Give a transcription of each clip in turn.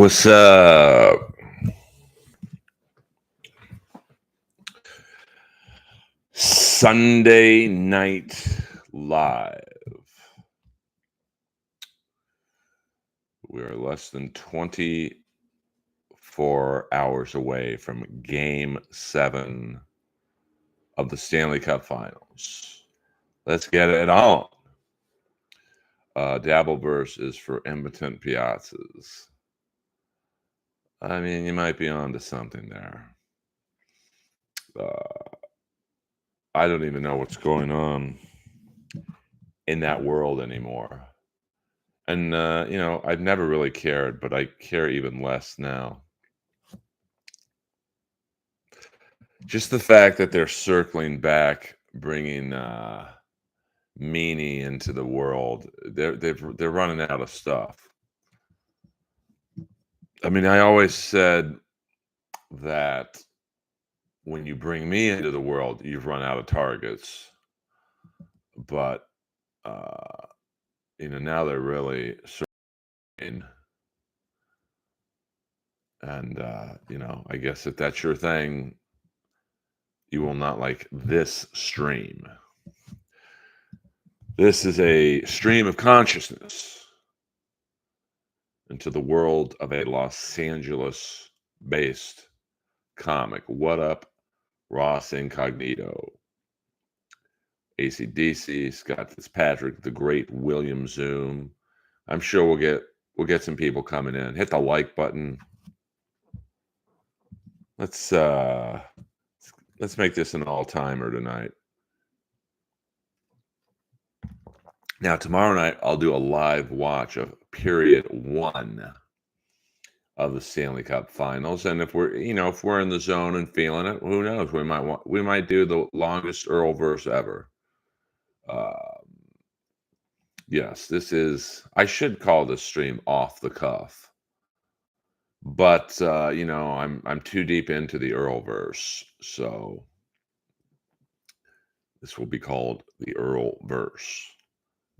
What's up? Sunday Night Live. We are less than 24 hours away from Game 7 of the Stanley Cup Finals. Let's get it on. Dabbleverse is for impotent piazzas. I mean, you might be onto something there. I don't even know what's going on in that world anymore. And, I've never really cared, but I care even less now. Just the fact that they're circling back, bringing Meanie into the world, they're running out of stuff. I mean, I always said that when you bring me into the world, you've run out of targets. But now they're really circling. And I guess if that's your thing, you will not like this stream. This is a stream of consciousness into the world of a Los Angeles-based comic. What up, Ross Incognito, AC/DC, Scott Fitzpatrick, the great William Zoom. I'm sure we'll get some people coming in. Hit the like button. Let's make this an all-timer tonight. Now, tomorrow night, I'll do a live watch of period 1 of the Stanley Cup Finals, and if we're in the zone and feeling it, who knows? We might do the longest Earlverse ever. Yes, this is. I should call this stream off the cuff, but I'm too deep into the Earlverse, so this will be called the Earlverse.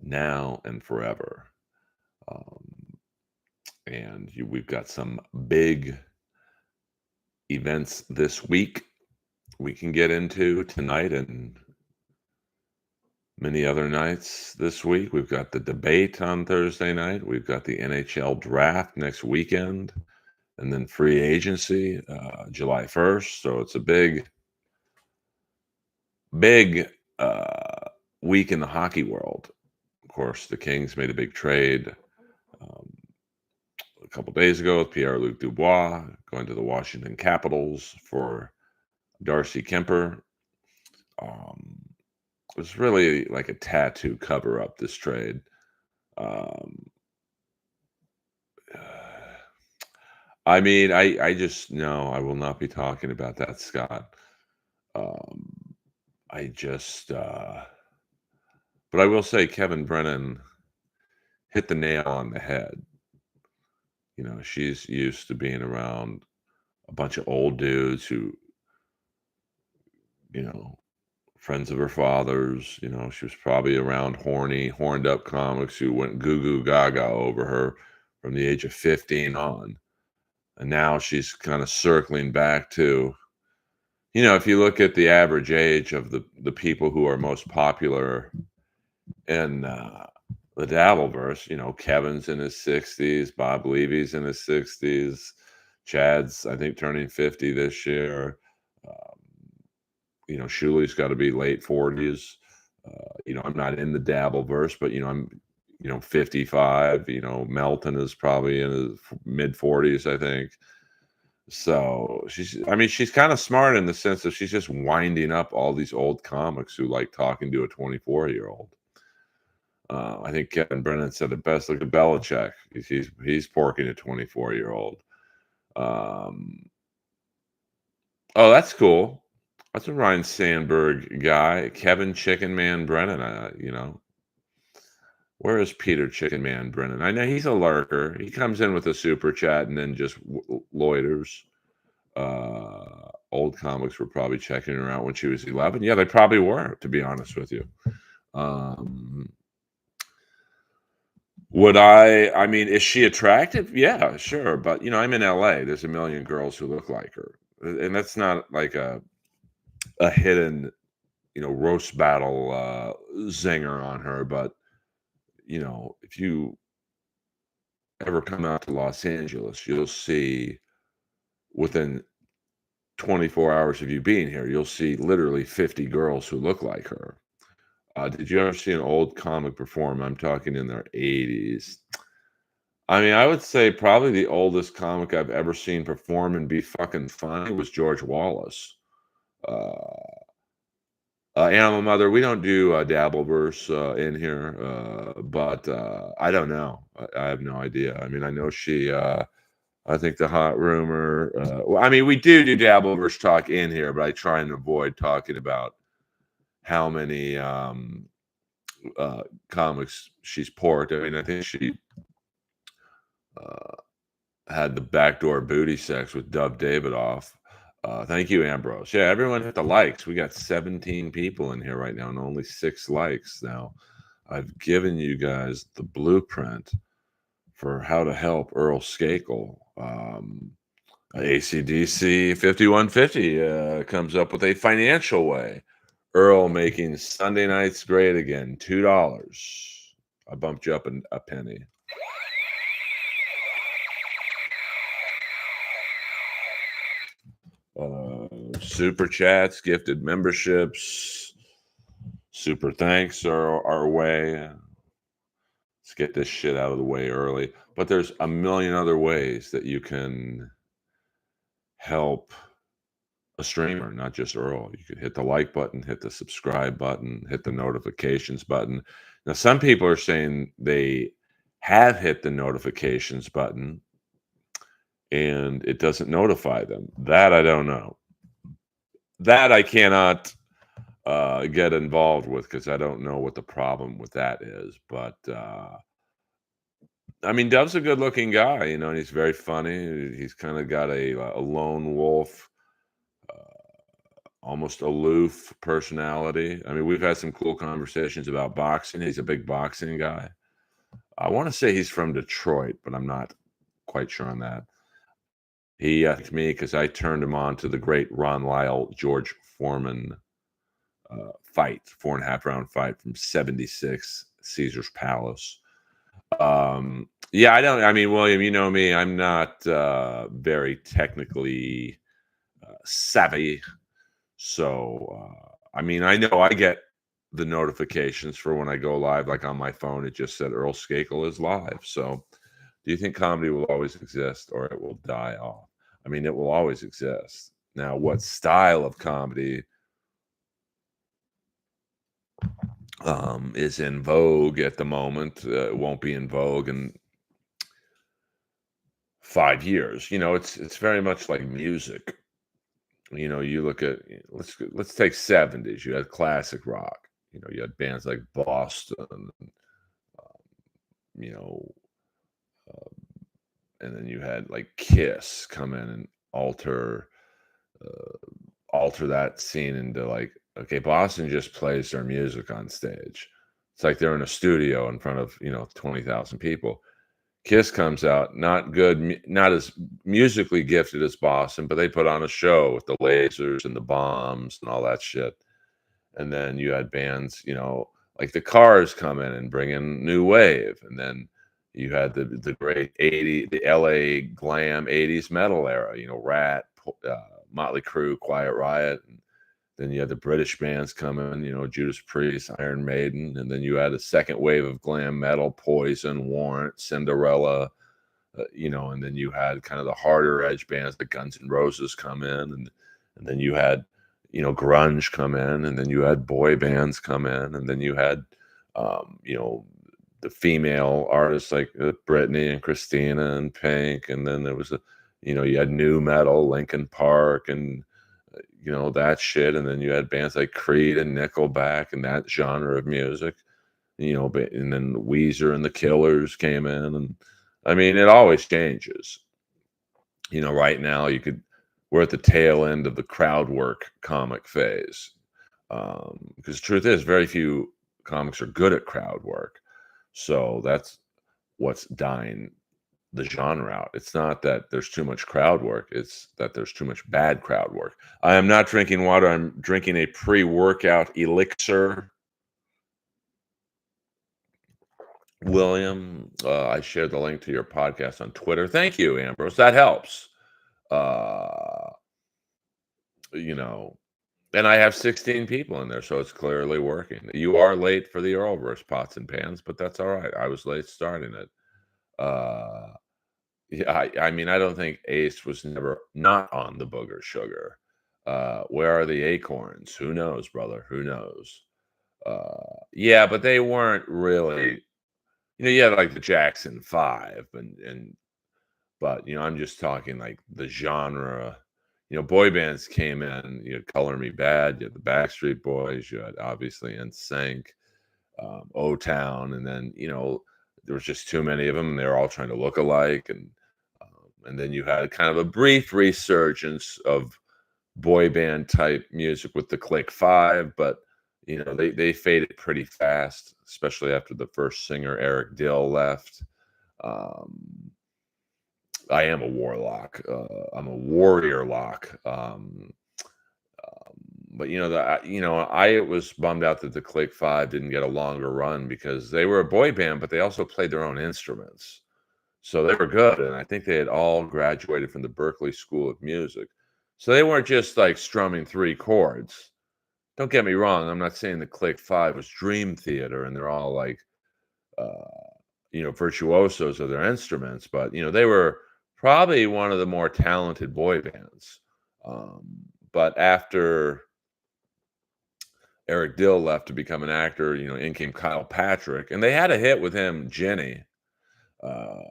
Now and forever. And we've got some big events this week we can get into tonight and many other nights this week. We've got the debate on Thursday night. We've got the NHL draft next weekend, and then free agency July 1st. So it's a big week in the hockey world. Of course, the Kings made a big trade a couple days ago with Pierre-Luc Dubois going to the Washington Capitals for Darcy Kemper. It was really like a tattoo cover-up, this trade. I mean, I just know I will not be talking about that, Scott. But I will say Kevin Brennan hit the nail on the head. She's used to being around a bunch of old dudes who, friends of her father's. She was probably around horned up comics who went goo goo gaga over her from the age of 15 on. And now she's kind of circling back to, if you look at the average age of the people who are most popular in the Dabbleverse, Kevin's in his 60s, Bob Levy's in his 60s, Chad's, I think, turning 50 this year. Shuli's got to be late 40s. I'm not in the Dabbleverse, but I'm 55. Melton is probably in his mid 40s, I think. So she's kind of smart in the sense that she's just winding up all these old comics who like talking to a 24-year-old. I think Kevin Brennan said it best. Look at Belichick. He's porking a 24-year-old. Oh, that's cool. That's a Ryan Sandberg guy. Kevin Chicken Man Brennan. Where is Peter Chicken Man Brennan? I know he's a lurker. He comes in with a super chat and then just loiters. Old comics were probably checking her out when she was 11. Yeah, they probably were, to be honest with you. Would I mean, is she attractive? Yeah, sure, but, I'm in LA, there's a million girls who look like her, and that's not like a hidden, roast battle, zinger on her, but, if you ever come out to Los Angeles, you'll see within 24 hours of you being here, you'll see literally 50 girls who look like her. Did you ever see an old comic perform? I'm talking in their 80s. I mean, I would say probably the oldest comic I've ever seen perform and be fucking funny was George Wallace. Uh, Animal Mother, we don't do Dabbleverse in here, but I don't know. I have no idea. I mean, I know she. I think the hot rumor. Well, I mean, we do Dabbleverse talk in here, but I try and avoid talking about how many comics she's porked. I mean, I think she uh, had the backdoor booty sex with Dove Davidoff. Thank you, Ambrose. Yeah, everyone hit the likes. We got 17 people in here right now and only 6 likes. Now, I've given you guys the blueprint for how to help Earl Skakel. ACDC 5150 comes up with a financial way. Earl making Sunday nights great again, $2. I bumped you up a penny. Super chats, gifted memberships, super thanks are our way. Let's get this shit out of the way early. But there's a million other ways that you can help a streamer, not just Earl. You could hit the like button, hit the subscribe button, hit the notifications button. Now, some people are saying they have hit the notifications button and it doesn't notify them. That I don't know. That I cannot get involved with because I don't know what the problem with that is. But I mean, Dove's a good-looking guy, and he's very funny. He's kind of got a lone wolf, almost aloof personality. I mean, we've had some cool conversations about boxing. He's a big boxing guy. I want to say he's from Detroit, but I'm not quite sure on that. He asked me because I turned him on to the great Ron Lyle George Foreman fight, 4.5 round fight from '76, Caesar's Palace. Yeah, I mean, William, you know me, I'm not very technically savvy. So, I mean, I know I get the notifications for when I go live, like on my phone, it just said Earl Skakel is live. So, do you think comedy will always exist or it will die off? I mean, it will always exist. Now, what style of comedy is in vogue at the moment? It won't be in vogue in 5 years. It's very much like music. You look at let's take '70s. You had classic rock. You had bands like Boston, you know, and then you had like Kiss come in and alter that scene into like, okay, Boston just plays their music on stage. It's like they're in a studio in front of 20,000 people. Kiss comes out, not good, not as musically gifted as Boston, but they put on a show with the lasers and the bombs and all that shit. And then you had bands, like the Cars come in and bring in new wave, and then you had the great the LA glam '80s metal era, Rat, Motley Crue, Quiet Riot, and then you had the British bands coming, Judas Priest, Iron Maiden, and then you had a second wave of glam metal, Poison, Warrant, Cinderella, and then you had kind of the harder edge bands like Guns N' Roses come in, and then you had, grunge come in, and then you had boy bands come in, and then you had, the female artists like Britney and Christina and Pink, and then there was you had new metal, Linkin Park, and that shit, and then you had bands like Creed and Nickelback and that genre of music, and then Weezer and the Killers came in, and I mean, it always changes. Right now we're at the tail end of the crowd work comic phase, because the truth is very few comics are good at crowd work. So what's dying the genre out. It's not that there's too much crowd work, it's that there's too much bad crowd work. I am not drinking water, I'm drinking a pre-workout elixir. William, I shared the link to your podcast on Twitter. Thank you, Ambrose. That helps. Uh, you know, and I have 16 people in there, so it's clearly working. You are late for the Earlverse pots and pans, but that's all right. I was late starting it. Uh, yeah, I mean, I don't think Ace was never not on the booger sugar. Where are the acorns? Who knows, brother? Who knows? Yeah, but they weren't really. You had like the Jackson Five, and but I'm just talking like the genre. Boy bands came in. You had Color Me Bad. You had the Backstreet Boys. You had obviously NSYNC, O Town, and then there was just too many of them. And they were all trying to look alike, and then you had kind of a brief resurgence of boy band type music with the Click Five, but they faded pretty fast, especially after the first singer Eric Dill left. Um, I am a warlock. I'm a warrior lock. But I was bummed out that the Click Five didn't get a longer run because they were a boy band, but they also played their own instruments, so they were good. And I think they had all graduated from the Berklee School of Music, so they weren't just like strumming three chords. Don't get me wrong. I'm not saying the Click Five was Dream Theater and they're all like, virtuosos of their instruments, but they were probably one of the more talented boy bands. But after Eric Dill left to become an actor, in came Kyle Patrick, and they had a hit with him, Jenny, uh,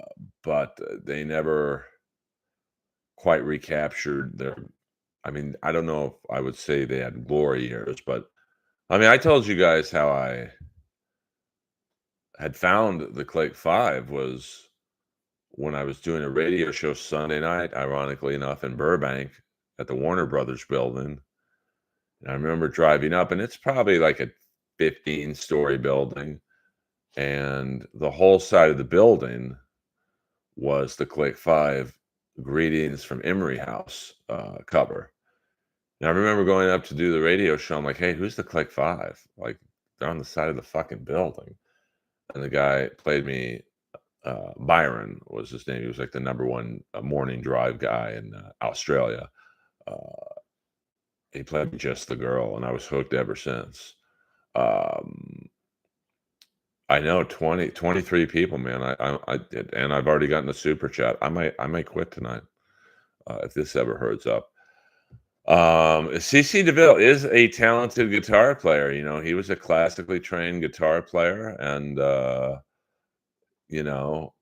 but they never quite recaptured their. I mean, I don't know if I would say they had glory years, but I mean, I told you guys how I had found the Click Five was when I was doing a radio show Sunday night, ironically enough, in Burbank at the Warner Brothers building. And I remember driving up, and it's probably like a 15-story building, and the whole side of the building was the Click Five Greetings from Emery House cover. And I remember going up to do the radio show. I'm like, hey, who's the Click Five? Like, they're on the side of the fucking building. And the guy played me Byron was his name. He was like the number one morning drive guy in Australia. Uh, he played Just the Girl, and I was hooked ever since. Um, I know 23 people, man. I did, and I've already gotten a super chat. I might quit tonight if this ever hurts up. CC DeVille is a talented guitar player. He was a classically trained guitar player, and you know,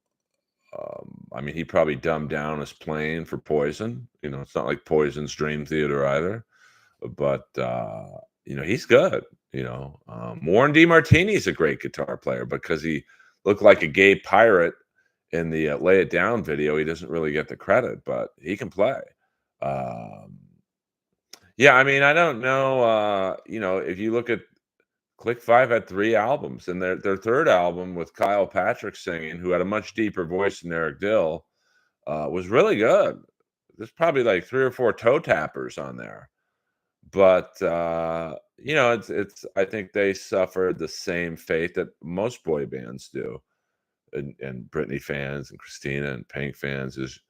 I mean, he probably dumbed down his playing for Poison. It's not like Poison's Dream Theater either, but he's good. Warren DeMartini's a great guitar player because he looked like a gay pirate in the Lay It Down video. He doesn't really get the credit, but he can play. Yeah, I mean, I don't know. If you look at Click Five had 3 albums, and their third album with Kyle Patrick singing, who had a much deeper voice than Eric Dill, was really good. There's probably like 3 or 4 toe tappers on there, but it's. I think they suffered the same fate that most boy bands do, and Britney fans and Christina and Pink fans is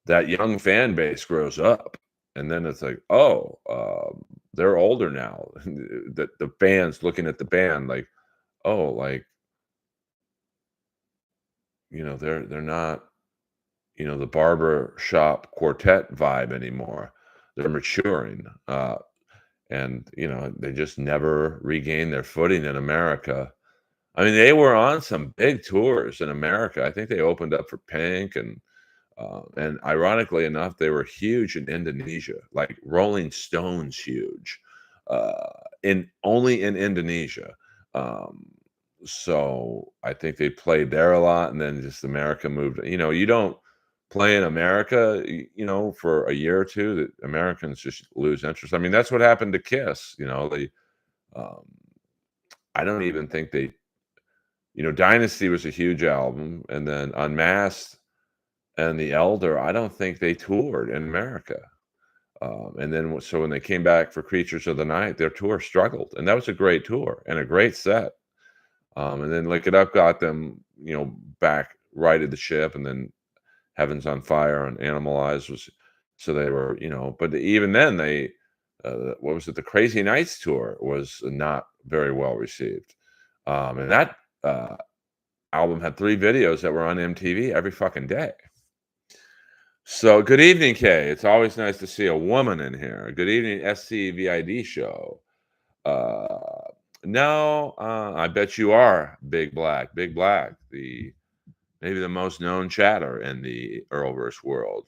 that young fan base grows up, and then it's like, oh, they're older now. The fans looking at the band like, oh, like they're not the barber shop quartet vibe anymore. They're maturing, and they just never regained their footing in America. I mean, they were on some big tours in America. I think they opened up for Pink and ironically enough, they were huge in Indonesia, like Rolling Stones huge, in only in Indonesia. Um, so I think they played there a lot, and then just America moved. You don't play in America, for a year or two, that Americans just lose interest. I mean, that's what happened to Kiss. Um, I don't even think they Dynasty was a huge album, and then Unmasked and The Elder, I don't think they toured in America. And then so when they came back for Creatures of the Night, their tour struggled, and that was a great tour and a great set. And then Lick It Up got them, back righted the ship, and then Heaven's on Fire and Animalize was so they were, but even then what was it? The Crazy Nights tour was not very well received. And that album had 3 videos that were on MTV every fucking day. So, good evening, Kay. It's always nice to see a woman in here. Good evening, SCVID show. Uh, no, I bet you are Big Black. Big Black, maybe the most known chatter in the Earlverse world.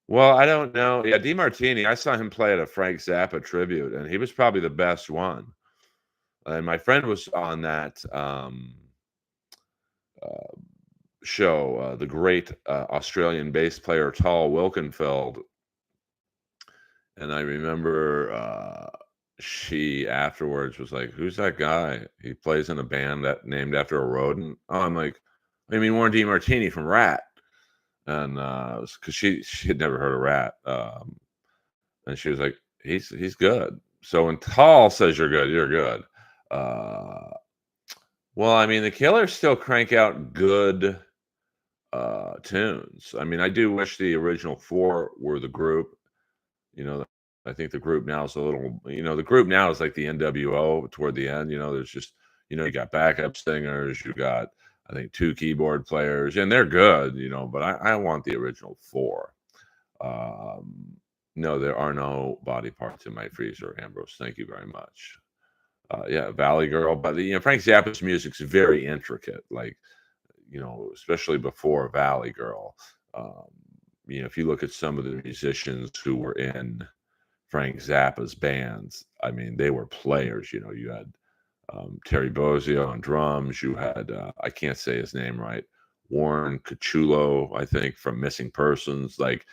Well, I don't know. Yeah, DeMartini, I saw him play at a Frank Zappa tribute, and he was probably the best one. And my friend was on that uh, show, the great Australian bass player Tal Wilkenfeld. And I remember she afterwards was like, "Who's that guy? He plays in a band that named after a rodent." Oh, I'm like, "I mean, Warren DeMartini from Rat," and because she had never heard of Rat, and she was like, "He's good." So when Tal says you're good, you're good. Uh, well, I mean, the Killers still crank out good tunes. I mean, I do wish the original 4 were the group. You know, I think the group now is a little, the group now is like the NWO toward the end. There's just, you got backup singers, you got, I think, 2 keyboard players, and they're good, but I want the original 4. No, there are no body parts in my freezer, Ambrose. Thank you very much. Yeah, Valley Girl, but Frank Zappa's music's very intricate, like, especially before Valley Girl. Um, if you look at some of the musicians who were in Frank Zappa's bands, I mean, they were players. You had Terry Bozzio on drums. You had, I can't say his name right, Warren Cachulo, I think, from Missing Persons. Like,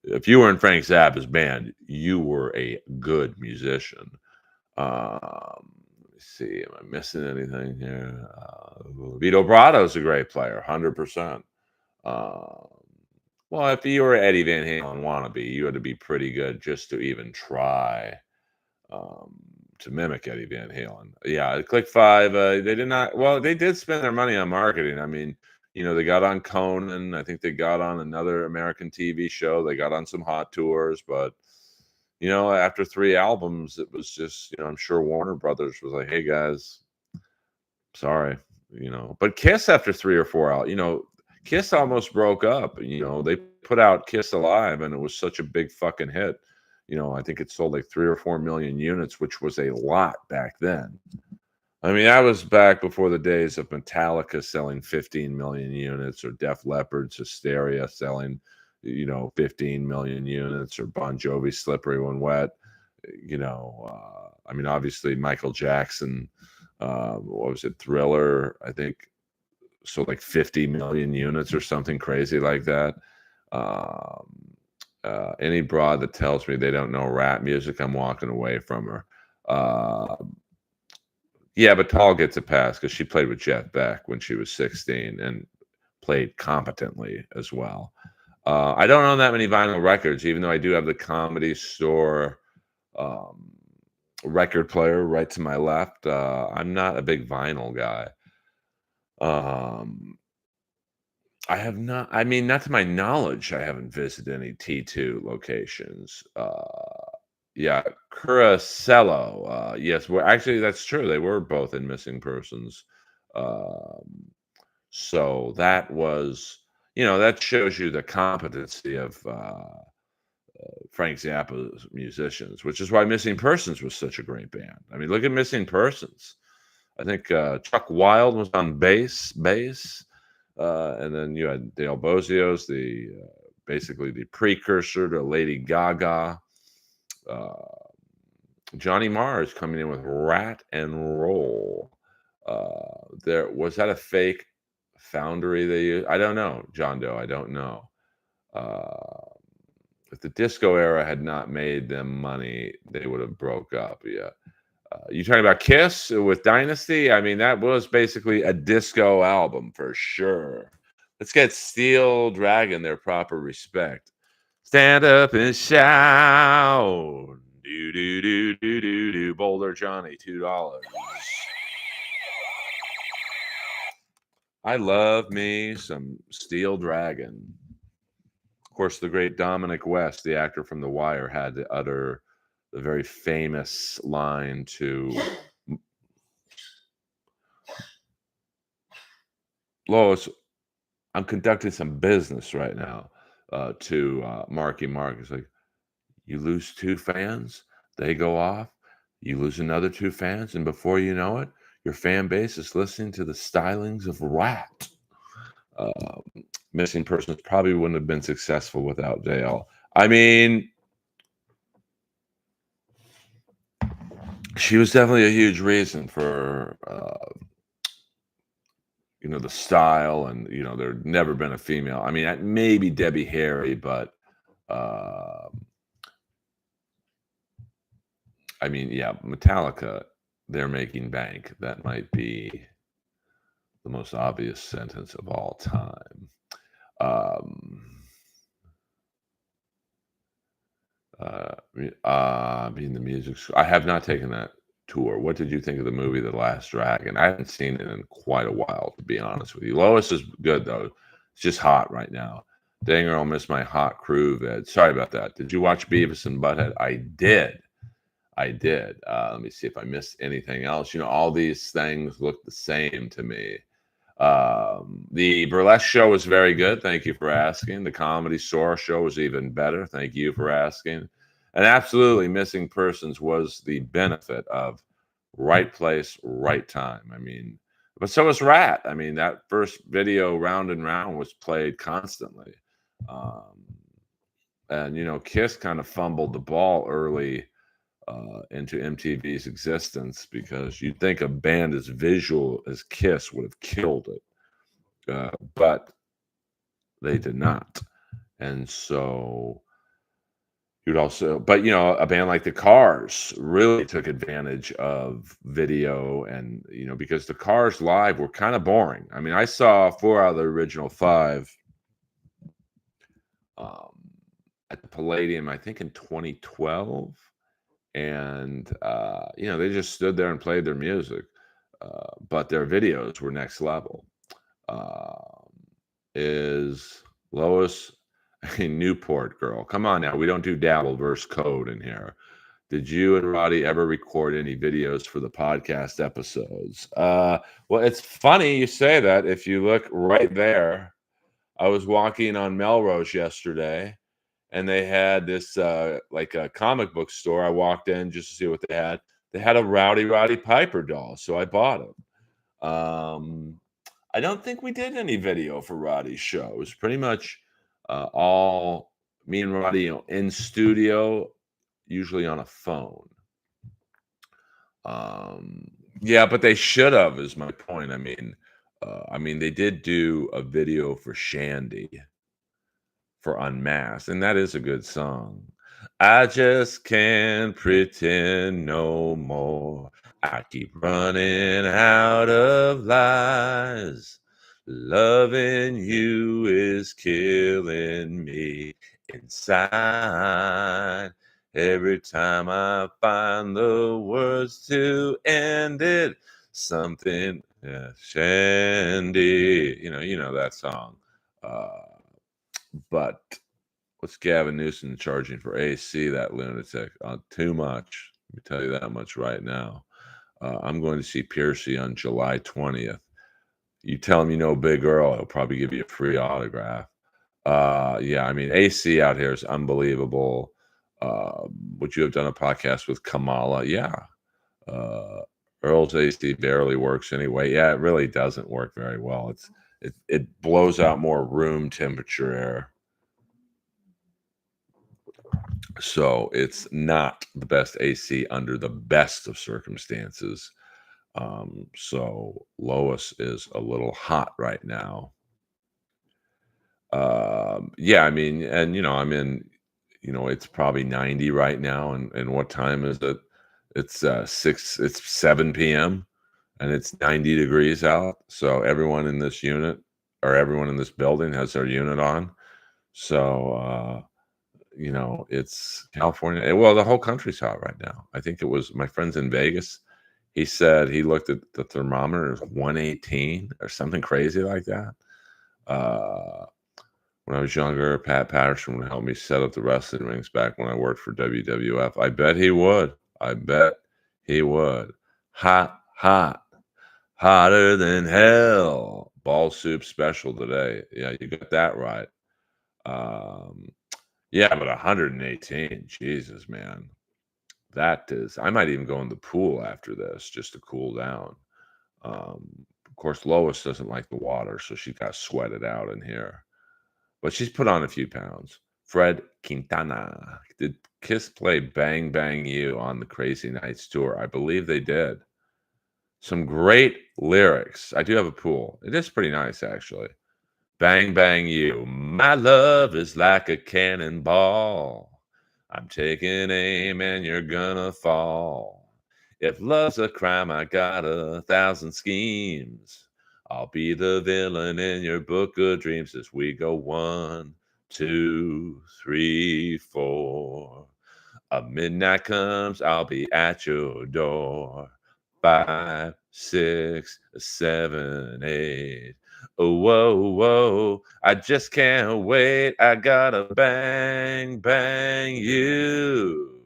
if you were in Frank Zappa's band, you were a good musician. Let me see, am I missing anything here? Vito Brado's a great player, 100%. Well, if you were Eddie Van Halen wannabe, you had to be pretty good just to even try um, to mimic Eddie Van Halen. Yeah, Click Five, they did not. Well, they did spend their money on marketing. I mean, they got on Conan. I think they got on another American TV show. They got on some hot tours, but after 3 albums, it was just, I'm sure Warner Brothers was like, "Hey guys, sorry," But Kiss after 3 or 4 out, Kiss almost broke up. They put out Kiss Alive, and it was such a big fucking hit. I think it sold like 3 or 4 million units, which was a lot back then. I mean, that was back before the days of Metallica selling 15 million units, or Def Leppard's Hysteria selling, 15 million units, or Bon Jovi Slippery When Wet. I mean, obviously Michael Jackson, what was it, Thriller, I think, sold like 50 million units or something crazy like that. Any broad that tells me they don't know rap music, I'm walking away from her. Yeah, but Tall gets a pass because she played with Jeff Beck when she was 16 and played competently as well. I don't own that many vinyl records, even though I do have the Comedy Store um, record player right to my left. I'm not a big vinyl guy. I have not. I mean, not to my knowledge, I haven't visited any T2 locations. Yeah, Curacello. Yes, well, actually, that's true. They were both in Missing Persons. Um, so that was, that shows you the competency of Frank Zappa's musicians, which is why Missing Persons was such a great band. I mean, look at Missing Persons. I think Chuck Wild was on bass, and then you had Dale Bozzio's basically the precursor to Lady Gaga. Uh, Johnny Marr is coming in with Rat and Roll. There was that a fake foundry they used? I don't know, John Doe. I don't know. If the disco era had not made them money, they would have broke up. Yeah. You talking about Kiss with Dynasty? I mean, that was basically a disco album for sure. Let's get Steel Dragon their proper respect. Stand up and shout. Do do do do do do. Boulder Johnny, $2. I love me some Steel Dragon. Of course, the great Dominic West, the actor from The Wire, had to utter the very famous line to Lois, I'm conducting some business right now, to Marky Mark. It's like, you lose two fans, they go off, you lose another two fans, and before you know it, your fan base is listening to the stylings of Rat. Uh, Missing Persons probably wouldn't have been successful without Dale. I mean, she was definitely a huge reason for the style, and there'd never been a female. I mean, maybe Debbie Harry, but uh, I mean, yeah, Metallica, they're making bank. That might be the most obvious sentence of all time. Um, Being the music. I have not taken that tour. What did you think of the movie The Last Dragon? I haven't seen it in quite a while, to be honest with you. Lois is good though. It's just hot right now. Dang, Earl, miss my hot crew vid. Sorry about that. Did you watch Beavis and Butthead? I did. I did. Let me see if I missed anything else. All these things look the same to me. The burlesque show was very good. Thank you for asking. The Comedy Store show was even better. Thank you for asking. And absolutely, Missing Persons was the benefit of right place, right time. I mean, but so was Rat. I mean, that first video, Round and Round, was played constantly. Um, and Kiss kind of fumbled the ball early into MTV's existence, because you'd think a band as visual as Kiss would have killed it, but they did not. And so but a band like the Cars really took advantage of video, and because the Cars live were kind of boring. I mean, I saw 4 out of the original 5 um, at the Palladium, I think in 2012. And they just stood there and played their music, but their videos were next level. Um, is Lois a Newport girl? Come on now, we don't do Dabbleverse code in here. Did you and Roddy ever record any videos for the podcast episodes? Well, it's funny you say that. If you look right there, I was walking on Melrose yesterday, and they had this like a comic book store. I walked in just to see what they had. They had a Rowdy Roddy Piper doll, so I bought it. I don't think we did any video for Roddy's show. It was pretty much all me and Roddy, in studio, usually on a phone. Um, yeah, but they should have, is my point. I mean, they did do a video for Shandy for Unmasked, and that is a good song. I just can't pretend no more. I keep running out of lies. Loving you is killing me inside. Every time I find the words to end it, something, yeah, Shandy. You know that song. Uh, but what's Gavin Newsom charging for AC, that lunatic? Too much. Let me tell you that much right now. I'm going to see Piercy on July 20th. You tell him you know Big Earl, he'll probably give you a free autograph. Yeah, I mean, AC out here is unbelievable. Would you have done a podcast with Kamala? Yeah. Uh, Earl's AC barely works anyway. Yeah, it really doesn't work very well. It blows out more room temperature air. So it's not the best AC under the best of circumstances. So Lois is a little hot right now. Yeah, I mean, and I'm in, it's probably 90 right now. And what time is it? It's 7 p.m. and it's 90 degrees out. So everyone in this unit or everyone in this building has their unit on. So it's California. Well, the whole country's hot right now. I think it was my friends in Vegas. He said he looked at the thermometer, it was 118 or something crazy like that. Uh, when I was younger, Pat Patterson would help me set up the wrestling rings back when I worked for WWF. I bet he would. I bet he would. Hot, hot, hotter than hell. Ball soup special today. Yeah, you got that right. Um, yeah, but 118, Jesus, man. That is, I might even go in the pool after this just to cool down. Of course, Lois doesn't like the water, so she got sweated out in here. But she's put on a few pounds. Fred Quintana. Did Kiss play Bang Bang You on the Crazy Nights tour? I believe they did. Some great lyrics. I do have a pool. It is pretty nice, actually. Bang Bang You. My love is like a cannonball. I'm taking aim and you're gonna fall. If love's a crime, I got 1,000 schemes. I'll be the villain in your book of dreams as we go 1, 2, 3, 4. A midnight comes, I'll be at your door. 5, 6, 7, 8. Oh, whoa, whoa, I just can't wait. I gotta bang, bang you.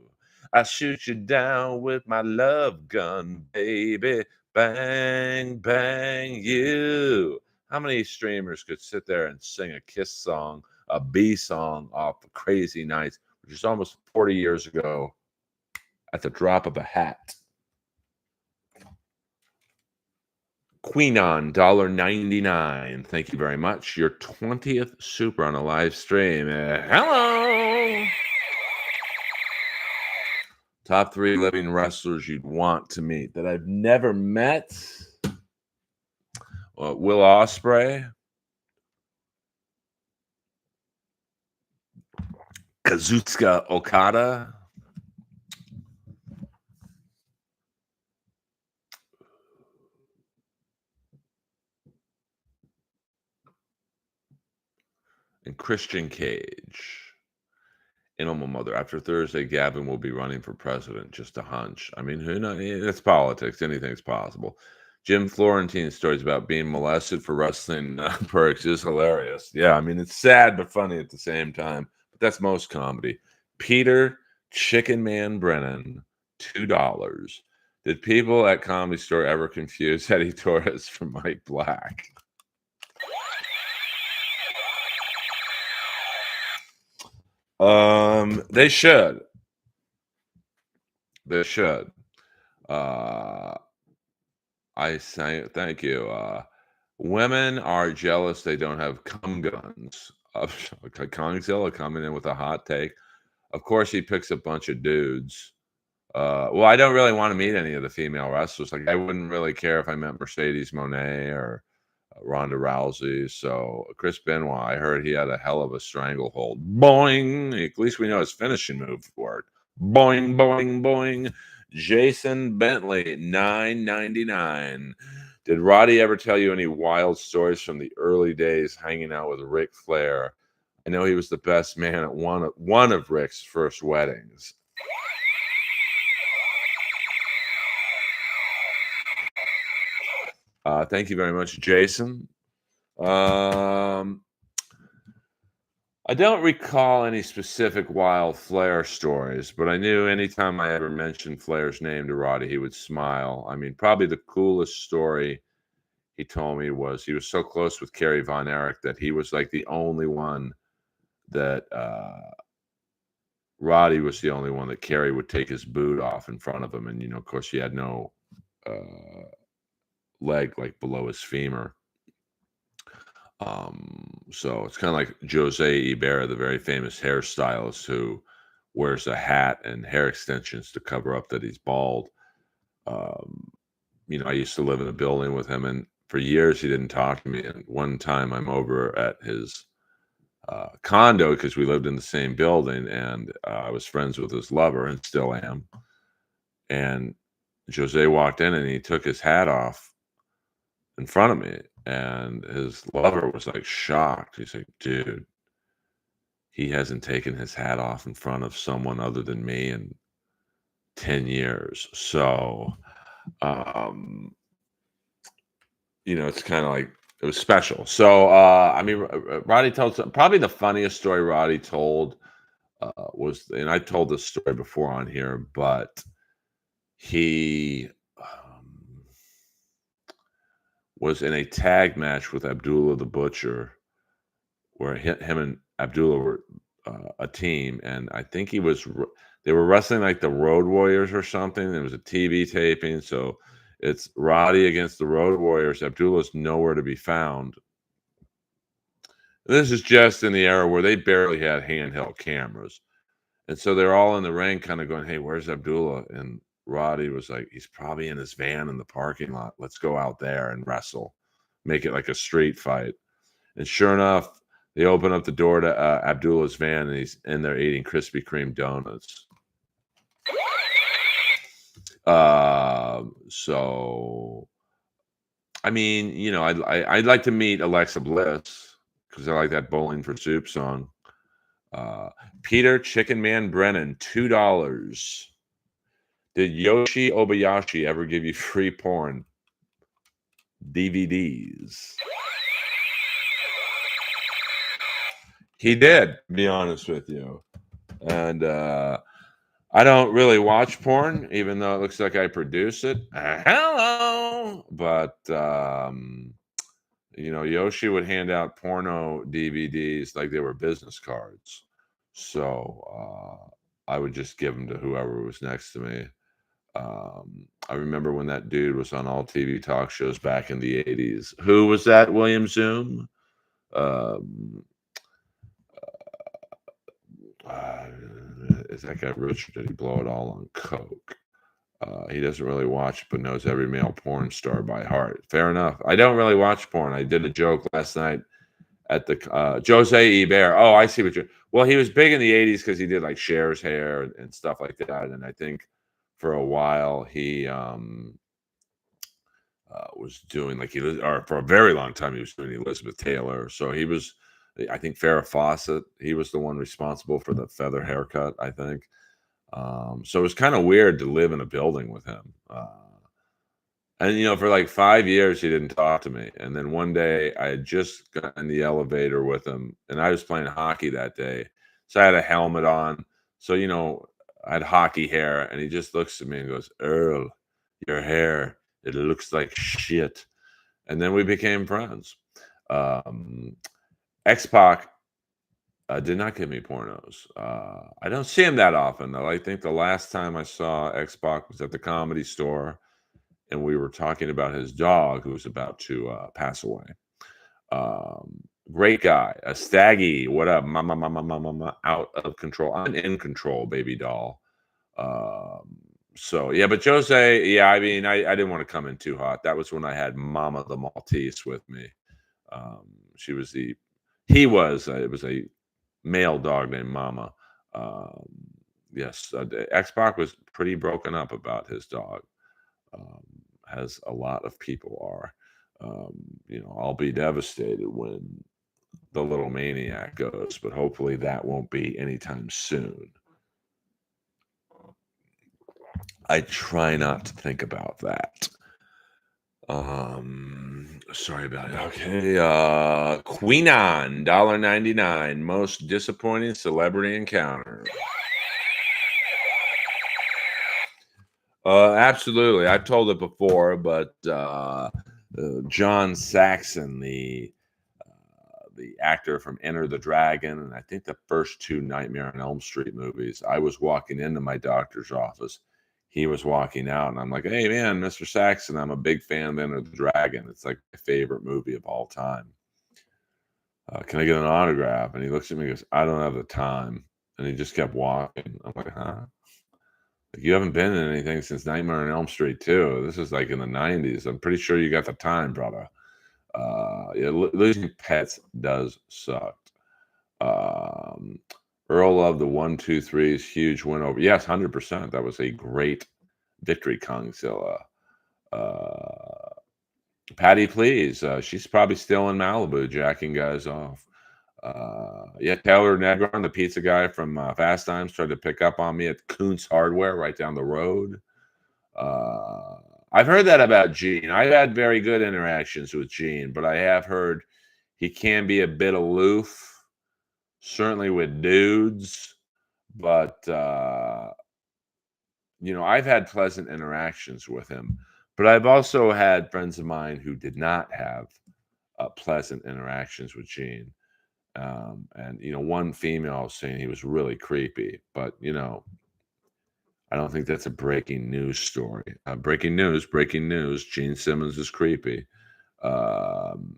I shoot you down with my love gun, baby. Bang, bang you. How many streamers could sit there and sing a Kiss song, a B song off of Crazy Nights, which is almost 40 years ago, at the drop of a hat? Queenon, $1.99. Thank you very much. Your 20th super on a live stream. Hello. Top 3 living wrestlers you'd want to meet that I've never met. Will Ospreay, Kazuchika Okada, and Christian Cage. Animal Mother. After Thursday, Gavin will be running for president. Just a hunch. I mean, who knows? It's politics. Anything's possible. Jim Florentine's stories about being molested for wrestling perks is hilarious. Yeah, I mean, it's sad but funny at the same time. But that's most comedy. Peter Chicken Man Brennan, $2. Did people at Comedy Store ever confuse Eddie Torres for Mike Black? They should. They should. I say thank you. Women are jealous they don't have cum guns. Kongzilla coming in with a hot take. Of course, he picks a bunch of dudes. Well, I don't really want to meet any of the female wrestlers. Like, I wouldn't really care if I met Mercedes Moné or Ronda Rousey. So Chris Benoit, I heard he had a hell of a stranglehold. Boing. At least we know his finishing move worked. Boing, boing, boing. Jason Bentley, $9.99. Did Roddy ever tell you any wild stories from the early days hanging out with Ric Flair? I know he was the best man at one of Ric's first weddings. Thank you very much, Jason. I don't recall any specific wild Flair stories, but I knew anytime I ever mentioned Flair's name to Roddy, he would smile. I mean, probably the coolest story he told me was he was so close with Kerry Von Erich that he was like the only one that Roddy was the only one that Kerry would take his boot off in front of him. And, of course, he had no leg like below his femur. So it's kind of like Jose Ibarra, the very famous hairstylist who wears a hat and hair extensions to cover up that he's bald. I used to live in a building with him, and for years he didn't talk to me. And one time I'm over at his condo because we lived in the same building, and I was friends with his lover and still am. And Jose walked in and he took his hat off in front of me, and his lover was like shocked. He's like, dude, he hasn't taken his hat off in front of someone other than me in 10 years. So, um, it's kind of like it was special. So, I mean, Roddy tells probably the funniest story Roddy told was, and I told this story before on here, but he was in a tag match with Abdullah the Butcher, where him and Abdullah were a team, and I think they were wrestling like the Road Warriors or something. There was a TV taping, so it's Roddy against the Road Warriors. Abdullah's nowhere to be found. This is just in the era where they barely had handheld cameras, and so they're all in the ring, kind of going, "Hey, where's Abdullah?" And Roddy was like, "He's probably in his van in the parking lot. Let's go out there and wrestle, make it like a street fight." And sure enough, they open up the door to Abdullah's van, and he's in there eating Krispy Kreme donuts. So, I mean, I'd like to meet Alexa Bliss because I like that Bowling for Soup song. Peter Chicken Man Brennan, $2. Did Yoshi Obayashi ever give you free porn DVDs? He did, to be honest with you. And I don't really watch porn, even though it looks like I produce it. Hello. But, Yoshi would hand out porno DVDs like they were business cards. So I would just give them to whoever was next to me. I remember when that dude was on all TV talk shows back in the 80s. Who was that, William Zoom? Is that guy rich, or did he blow it all on coke? He doesn't really watch, but knows every male porn star by heart. Fair enough. I don't really watch porn. I did a joke last night at the Jose Eber. Oh, I see what you're. Well, he was big in the 80s because he did like Cher's hair and stuff like that. And I think for a while he was doing or for a very long time he was doing Elizabeth Taylor. So he was, I think, Farrah Fawcett. He was the one responsible for the feather haircut, I think. So it was kind of weird to live in a building with him. And for like 5 years, he didn't talk to me. And then one day I had just got in the elevator with him, and I was playing hockey that day. So I had a helmet on. So, I had hockey hair, and he just looks at me and goes, "Earl, your hair, it looks like shit." And then we became friends. X-Pac did not give me pornos. I don't see him that often, though. I think the last time I saw X-Pac was at the Comedy Store, and we were talking about his dog who was about to pass away. Great guy. A Staggy. What up? Mama, out of control. I'm in control, baby doll. So, yeah, but Jose, yeah, I mean, I didn't want to come in too hot. That was when I had Mama the Maltese with me. It was a male dog named Mama. Yes, X-Pac was pretty broken up about his dog. As a lot of people are. I'll be devastated when the little maniac goes, but hopefully that won't be anytime soon. I try not to think about that. Sorry about it. Okay. Queenon, $1.99. Most disappointing celebrity encounter. Absolutely. I've told it before, but John Saxon, the actor from Enter the Dragon, and I think the first two Nightmare on Elm Street movies, I was walking into my doctor's office. He was walking out, and I'm like, "Hey, man, Mr. Saxon, I'm a big fan of Enter the Dragon. It's like my favorite movie of all time. Can I get an autograph?" And he looks at me and goes, "I don't have the time." And he just kept walking. I'm like, "Huh? Like, you haven't been in anything since Nightmare on Elm Street 2. This is like in the 90s. I'm pretty sure you got the time, brother." Yeah, losing pets does suck. Earl of the 1, 2, 3's huge win over. Yes, 100%. That was a great Victory Kongzilla. Uh, Patty Please, she's probably still in Malibu jacking guys off. Yeah, Taylor Negron, the pizza guy from Fast Times, tried to pick up on me at Kuntz Hardware right down the road. Uh, I've heard that about Gene. I've had very good interactions with Gene, but I have heard he can be a bit aloof, certainly with dudes. But I've had pleasant interactions with him. But I've also had friends of mine who did not have pleasant interactions with Gene. And one female was saying he was really creepy, but I don't think that's a breaking news story. Breaking news. Gene Simmons is creepy. Um,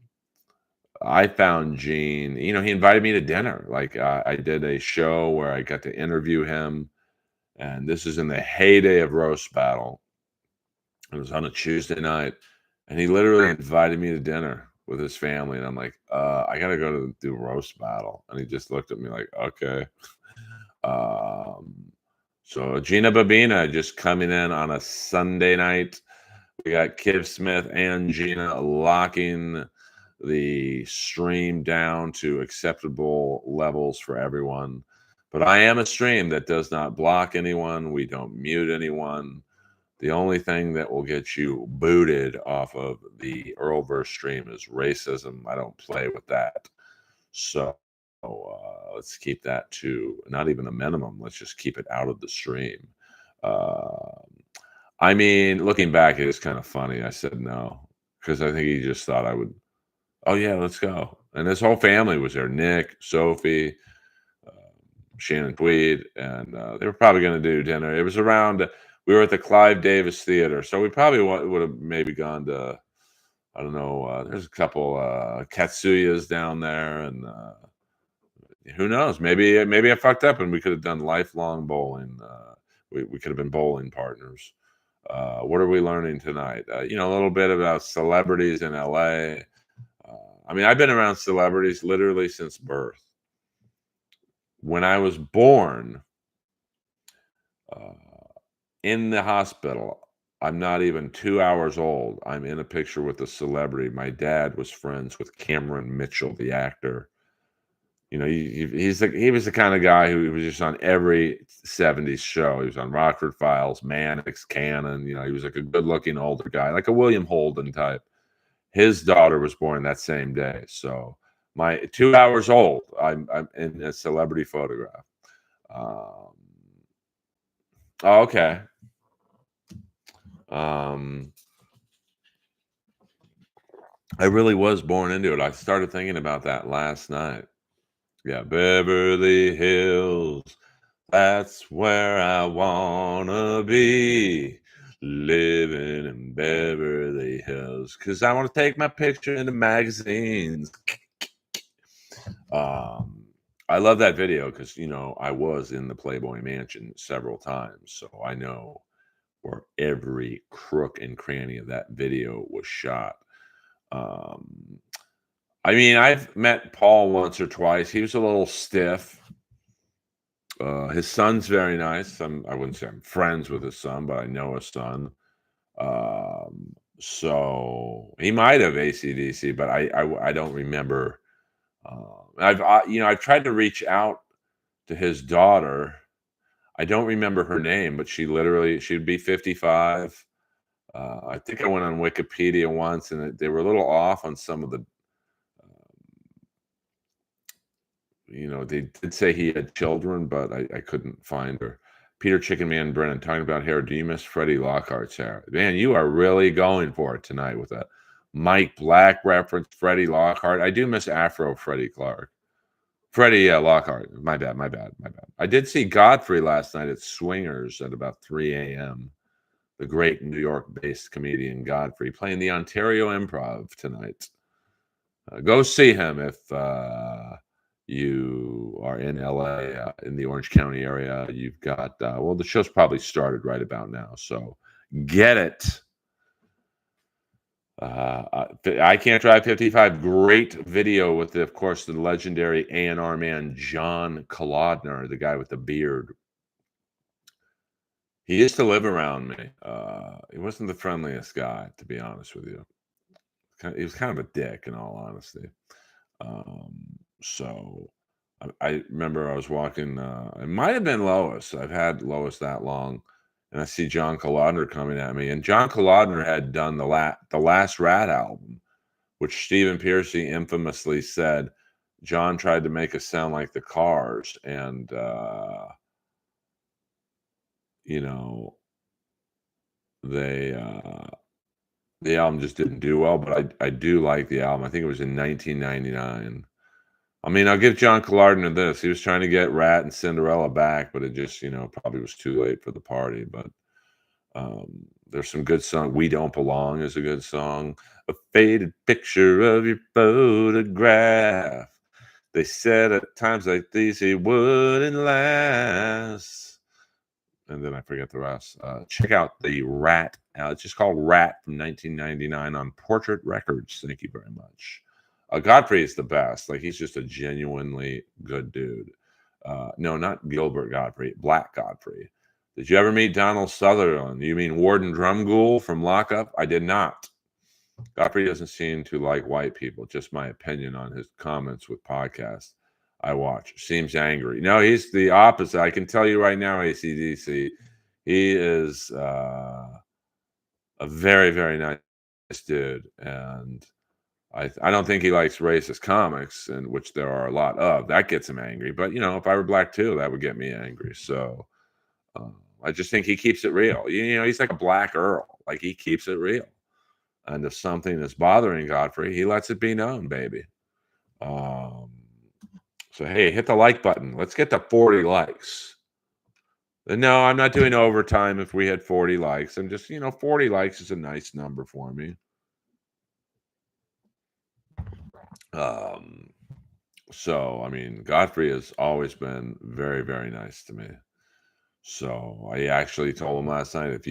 I found Gene. He invited me to dinner. Like I did a show where I got to interview him, and this is in the heyday of Roast Battle. It was on a Tuesday night, and he literally invited me to dinner with his family, and I'm like, I gotta go to do Roast Battle, and he just looked at me like, okay. Um, so Gina Babina just coming in on a Sunday night. We got Kiv Smith and Gina locking the stream down to acceptable levels for everyone. But I am a stream that does not block anyone. We don't mute anyone. The only thing that will get you booted off of the Earlverse stream is racism. I don't play with that. So let's keep that to not even a minimum. Let's just keep it out of the stream. Uh, I mean, looking back, it's kind of funny. I said no because I think he just thought I would. Oh yeah, let's go. And his whole family was there: Nick, Sophie, uh, Shannon Tweed, and they were probably going to do dinner. It was around. We were at the Clive Davis Theater, so we probably would have maybe gone to. I don't know. There's a couple Katsuyas down there, and who knows? Maybe I fucked up, and we could have done lifelong bowling. We could have been bowling partners. What are we learning tonight? A little bit about celebrities in LA. I mean, I've been around celebrities literally since birth. When I was born uh, in the hospital, I'm not even 2 hours old. I'm in a picture with a celebrity. My dad was friends with Cameron Mitchell, the actor. He was the kind of guy who was just on every 70s show. He was on Rockford Files, Mannix, Cannon. He was like a good-looking older guy, like a William Holden type. His daughter was born that same day. So my 2 hours old, I'm in a celebrity photograph. Um, oh, okay. Um, I really was born into it. I started thinking about that last night. Yeah, Beverly Hills. That's where I wanna be, living in Beverly Hills, 'cause I wanna take my picture in the magazines. Um, I love that video because I was in the Playboy Mansion several times, so I know where every crook and cranny of that video was shot. Um, I mean, I've met Paul once or twice. He was a little stiff. His son's very nice. I wouldn't say I'm friends with his son, but I know his son. So he might have ACDC, but I don't remember. I've tried to reach out to his daughter. I don't remember her name, but she'd be 55. I think I went on Wikipedia once, and they were a little off on some of the. They did say he had children, but I couldn't find her. Peter Chicken Man Brennan talking about hair. Do you miss Freddie Lockhart's hair? Man, you are really going for it tonight with that Mike Black reference, Freddie Lockhart. I do miss Afro Freddie Clark. Freddie Lockhart. My bad. I did see Godfrey last night at Swingers at about 3 a.m. The great New York-based comedian Godfrey playing the Ontario Improv tonight. Go see him if you are in LA, in the Orange County area. You've got, the show's probably started right about now. So get it. I Can't Drive 55. Great video with, of course, the legendary A&R man, John Kolodner, the guy with the beard. He used to live around me. He wasn't the friendliest guy, to be honest with you. He was kind of a dick, in all honesty. Um, so I remember I was walking. It might have been Lois. I've had Lois that long, and I see John Kalodner coming at me. And John Kalodner had done the last Rat album, which Stephen Pearcy infamously said John tried to make us sound like the Cars, and you know they the album just didn't do well. But I do like the album. I think it was in 1999. I mean, I'll give John Collardner this. He was trying to get Rat and Cinderella back, but it just, probably was too late for the party. But there's some good song. We Don't Belong is a good song. A faded picture of your photograph. They said at times like these it wouldn't last. And then I forget the rest. Check out the Rat. It's just called Rat from 1999 on Portrait Records. Thank you very much. Godfrey is the best. Like, he's just a genuinely good dude. No, not Gilbert Godfrey, Black Godfrey. Did you ever meet Donald Sutherland? You mean Warden Drumgoole from Lockup? I did not. Godfrey doesn't seem to like white people. Just my opinion on his comments with podcasts I watch. Seems angry. No, he's the opposite. I can tell you right now, ACDC, he is a very, very nice dude. And I don't think he likes racist comics, and which there are a lot of. That gets him angry. But, if I were black too, that would get me angry. So I just think he keeps it real. He's like a black Earl. Like, he keeps it real. And if something is bothering Godfrey, he lets it be known, baby. So, hey, hit the like button. Let's get to 40 likes. No, I'm not doing overtime if we had 40 likes. I'm just, 40 likes is a nice number for me. So, I mean, Godfrey has always been very, very nice to me. So I actually told him last night, if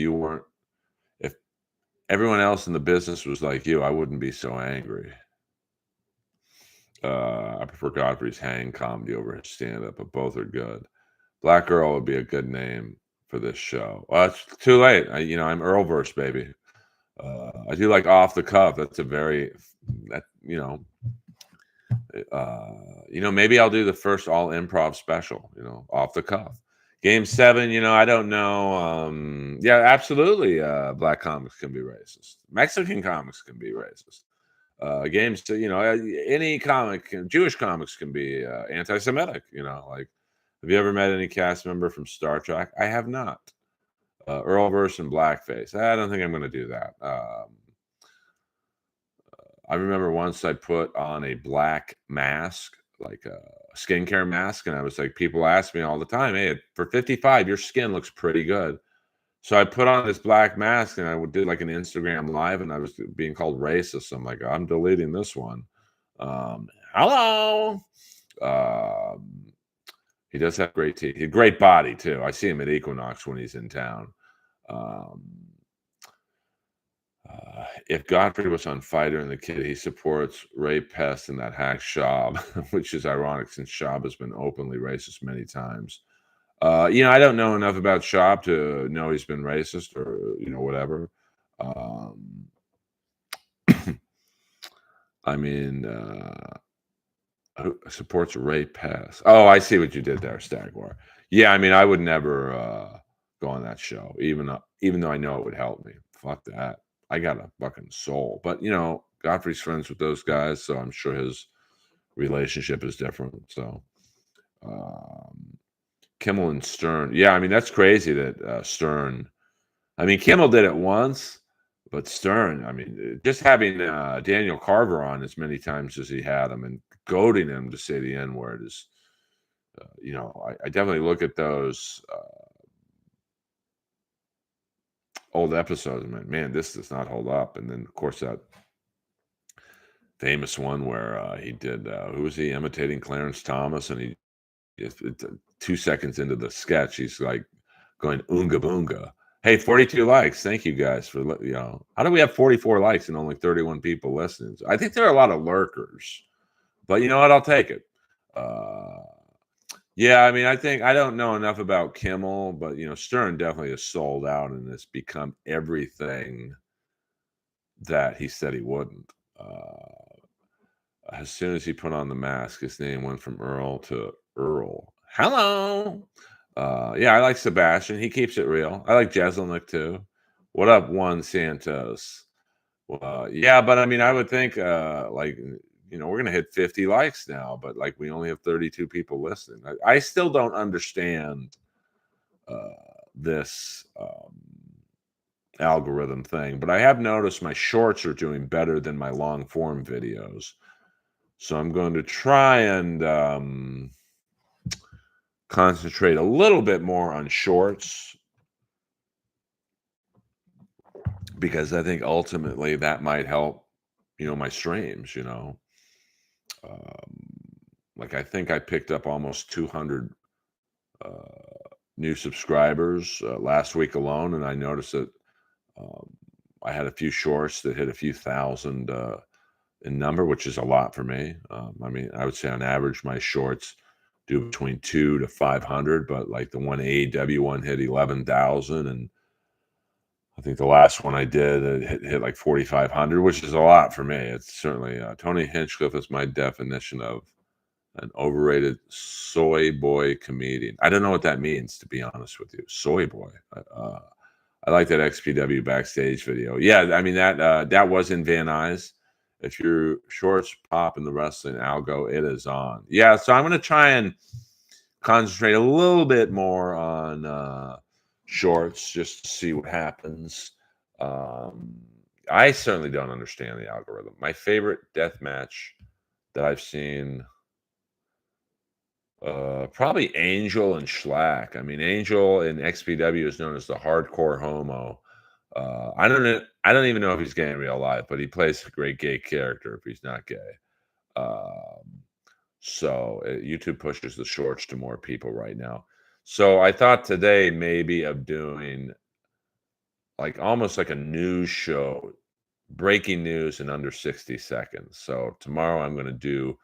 everyone else in the business was like you, I wouldn't be so angry. I prefer Godfrey's hang comedy over his stand-up, but both are good. Black Earl would be a good name for this show. It's too late. I'm Earlverse, baby. I do like Off the Cuff. That's a very, maybe I'll do the first all improv special, Off the Cuff. Game 7, I don't know. Yeah, absolutely. Black comics can be racist. Mexican comics can be racist. Games, any comic, Jewish comics can be anti-Semitic. Like, have you ever met any cast member from Star Trek? I have not. Earlverse and blackface. I don't think I'm going to do that. I remember once I put on a black mask, like a skincare mask, and I was like, people ask me all the time, hey, for 55, your skin looks pretty good. So I put on this black mask, and I did like an Instagram live, and I was being called racist. So I'm like, I'm deleting this one. Hello. He does have great teeth. He has great body too. I see him at Equinox when he's in town. If Godfrey was on Fighter and the Kid, he supports Ray Pest and that hack Schaub, which is ironic since Schaub has been openly racist many times. I don't know enough about Schaub to know he's been racist or, whatever. I mean, who supports Ray Pest? Oh, I see what you did there, Stagwar. Yeah, I mean, I would never go on that show, even though I know it would help me. Fuck that. I got a fucking soul. But, Godfrey's friends with those guys, so I'm sure his relationship is different. So, Kimmel and Stern. Yeah, I mean, that's crazy that Stern. I mean, Kimmel did it once, but Stern, I mean, just having Daniel Carver on as many times as he had him and goading him to say the N-word is, I definitely look at those old episodes and man, this does not hold up. And then, of course, that famous one where he did, who was he imitating? Clarence Thomas, and he just 2 seconds into the sketch, he's like going oonga boonga. Hey, 42 likes. Thank you guys for, how do we have 44 likes and only 31 people listening? I think there are a lot of lurkers, but you know what? I'll take it. Yeah, I mean, I think I don't know enough about Kimmel, but Stern definitely has sold out and has become everything that he said he wouldn't. As soon as he put on the mask, his name went from Earl to Earl. Hello. Yeah, I like Sebastian. He keeps it real. I like Jeselnik too. What up, Juan Santos? Yeah, but I mean, I would think we're gonna hit 50 likes now, but like we only have 32 people listening. I still don't understand uh, this algorithm thing, but I have noticed my shorts are doing better than my long form videos. So I'm going to try and concentrate a little bit more on shorts because I think ultimately that might help, my streams, Um, like I think I picked up almost 200 uh, new subscribers last week alone, and I noticed that um, I had a few shorts that hit a few thousand in number, which is a lot for me. I mean, I would say on average, my shorts do between 2 to 500, but like the one AEW one hit 11,000, and I think the last one I did hit like 4,500, which is a lot for me. It's certainly Tony Hinchcliffe is my definition of an overrated soy boy comedian. I don't know what that means, to be honest with you. Soy boy. I like that XPW backstage video. Yeah, I mean that was in Van Nuys. If your shorts pop in the wrestling algo, it is on. Yeah, so I'm gonna try and concentrate a little bit more on shorts just to see what happens. Um, I certainly don't understand the algorithm. My favorite death match that I've seen, probably Angel and Schlack. I mean, Angel in XPW is known as the hardcore homo. I don't even know if he's gay in real life, but he plays a great gay character if he's not gay. Um, YouTube pushes the shorts to more people right now. So I thought today maybe of doing like almost like a news show, breaking news in under 60 seconds. So tomorrow I'm going to do,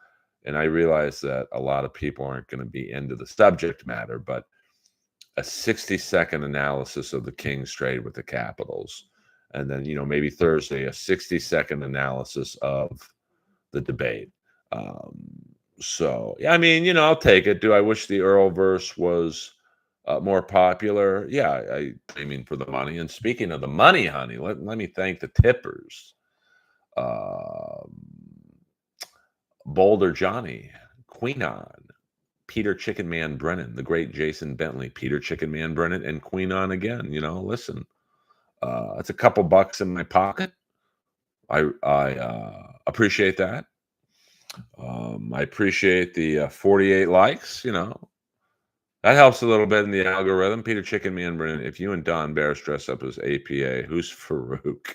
and I realize that a lot of people aren't going to be into the subject matter, but a 60-second analysis of the Kings trade with the Capitals. And then, maybe Thursday, a 60-second analysis of the debate. Um, yeah, I mean, I'll take it. Do I wish the Earlverse was more popular? Yeah, I mean, for the money. And speaking of the money, honey, let me thank the tippers. Um, Boulder Johnny, Queenon, Peter Chicken Man Brennan, the great Jason Bentley, Peter Chicken Man Brennan, and Queenon again. Listen, it's a couple bucks in my pocket. I appreciate that. I appreciate the 48 likes. That helps a little bit in the algorithm. Peter Chicken Man Brennan, if you and Don Barris dress up as APA, who's Farouk?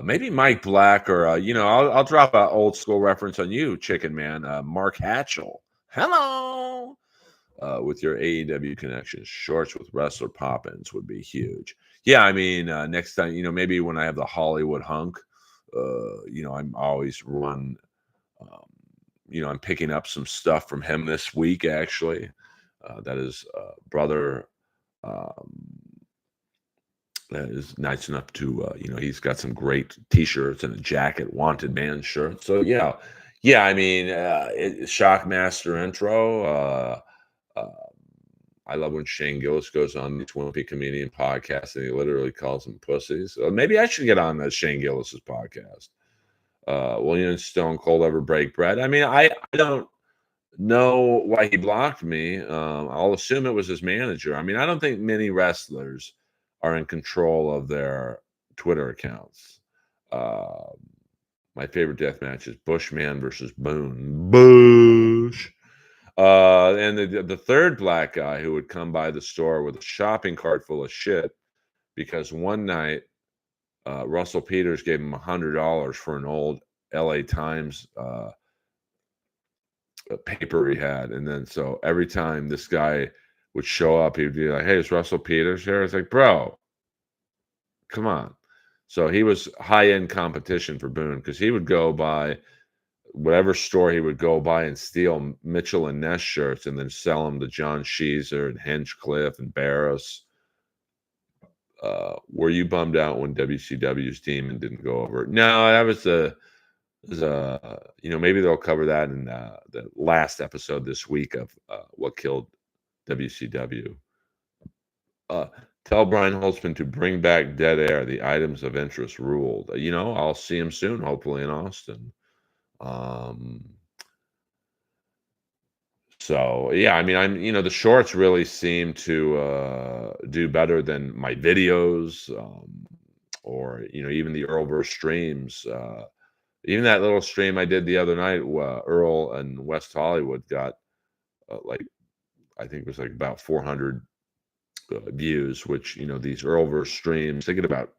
Maybe Mike Black, or I'll drop an old school reference on you, Chicken Man. Mark Hatchell. Hello. With your AEW connections, shorts with wrestler Poppins would be huge. Yeah, I mean, next time, maybe when I have the Hollywood hunk, I'm always run. Um, I'm picking up some stuff from him this week, actually. That is brother. Um, that is nice enough to, he's got some great T-shirts and a jacket, Wanted Man shirt. So yeah. I mean, Shockmaster intro. Uh, I love when Shane Gillis goes on the Twimpy Comedian podcast and he literally calls them pussies. Maybe I should get on that Shane Gillis's podcast. William Stone Cold ever break bread? I mean, I don't know why he blocked me. I'll assume it was his manager. I mean, I don't think many wrestlers are in control of their Twitter accounts. Uh, my favorite death match is Bushman versus Boone. Bush. And the third black guy who would come by the store with a shopping cart full of shit because one night Russell Peters gave him $100 for an old LA Times paper he had. And then so every time this guy would show up, he'd be like, "Hey, is Russell Peters here?" It's like, bro, come on. So he was high-end competition for Boone because he would go by whatever store he would go by and steal Mitchell and Ness shirts and then sell them to John Sheezer and Hinchcliffe and Barris. Were you bummed out when WCW's Demon didn't go over? No, that was maybe they'll cover that in the last episode this week of what killed WCW. Uh, Tell Brian Holtzman to bring back Dead Air. The items of interest ruled. I'll see him soon, hopefully in Austin. Um, so yeah, I mean, the shorts really seem to do better than my videos, or even the Earlverse streams. Even that little stream I did the other night, Earl and West Hollywood got like I think it was like about 400 views, which these Earlverse streams they get about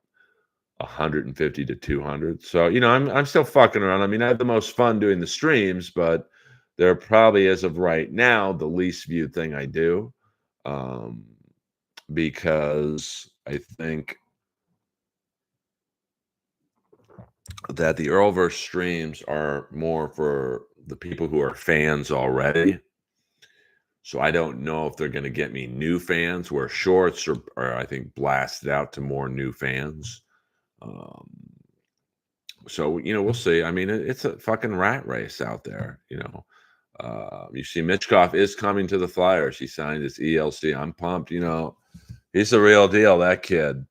150 to 200. So I'm still fucking around. I mean, I have the most fun doing the streams, but they're probably as of right now the least viewed thing I do, because I think that the Earlverse streams are more for the people who are fans already. So I don't know if they're going to get me new fans, where shorts are I think blasted out to more new fans. Um, so we'll see. I mean, it's a fucking rat race out there. You see, Mitchkoff is coming to the Flyers. He signed his ELC. I'm pumped. He's the real deal. That kid.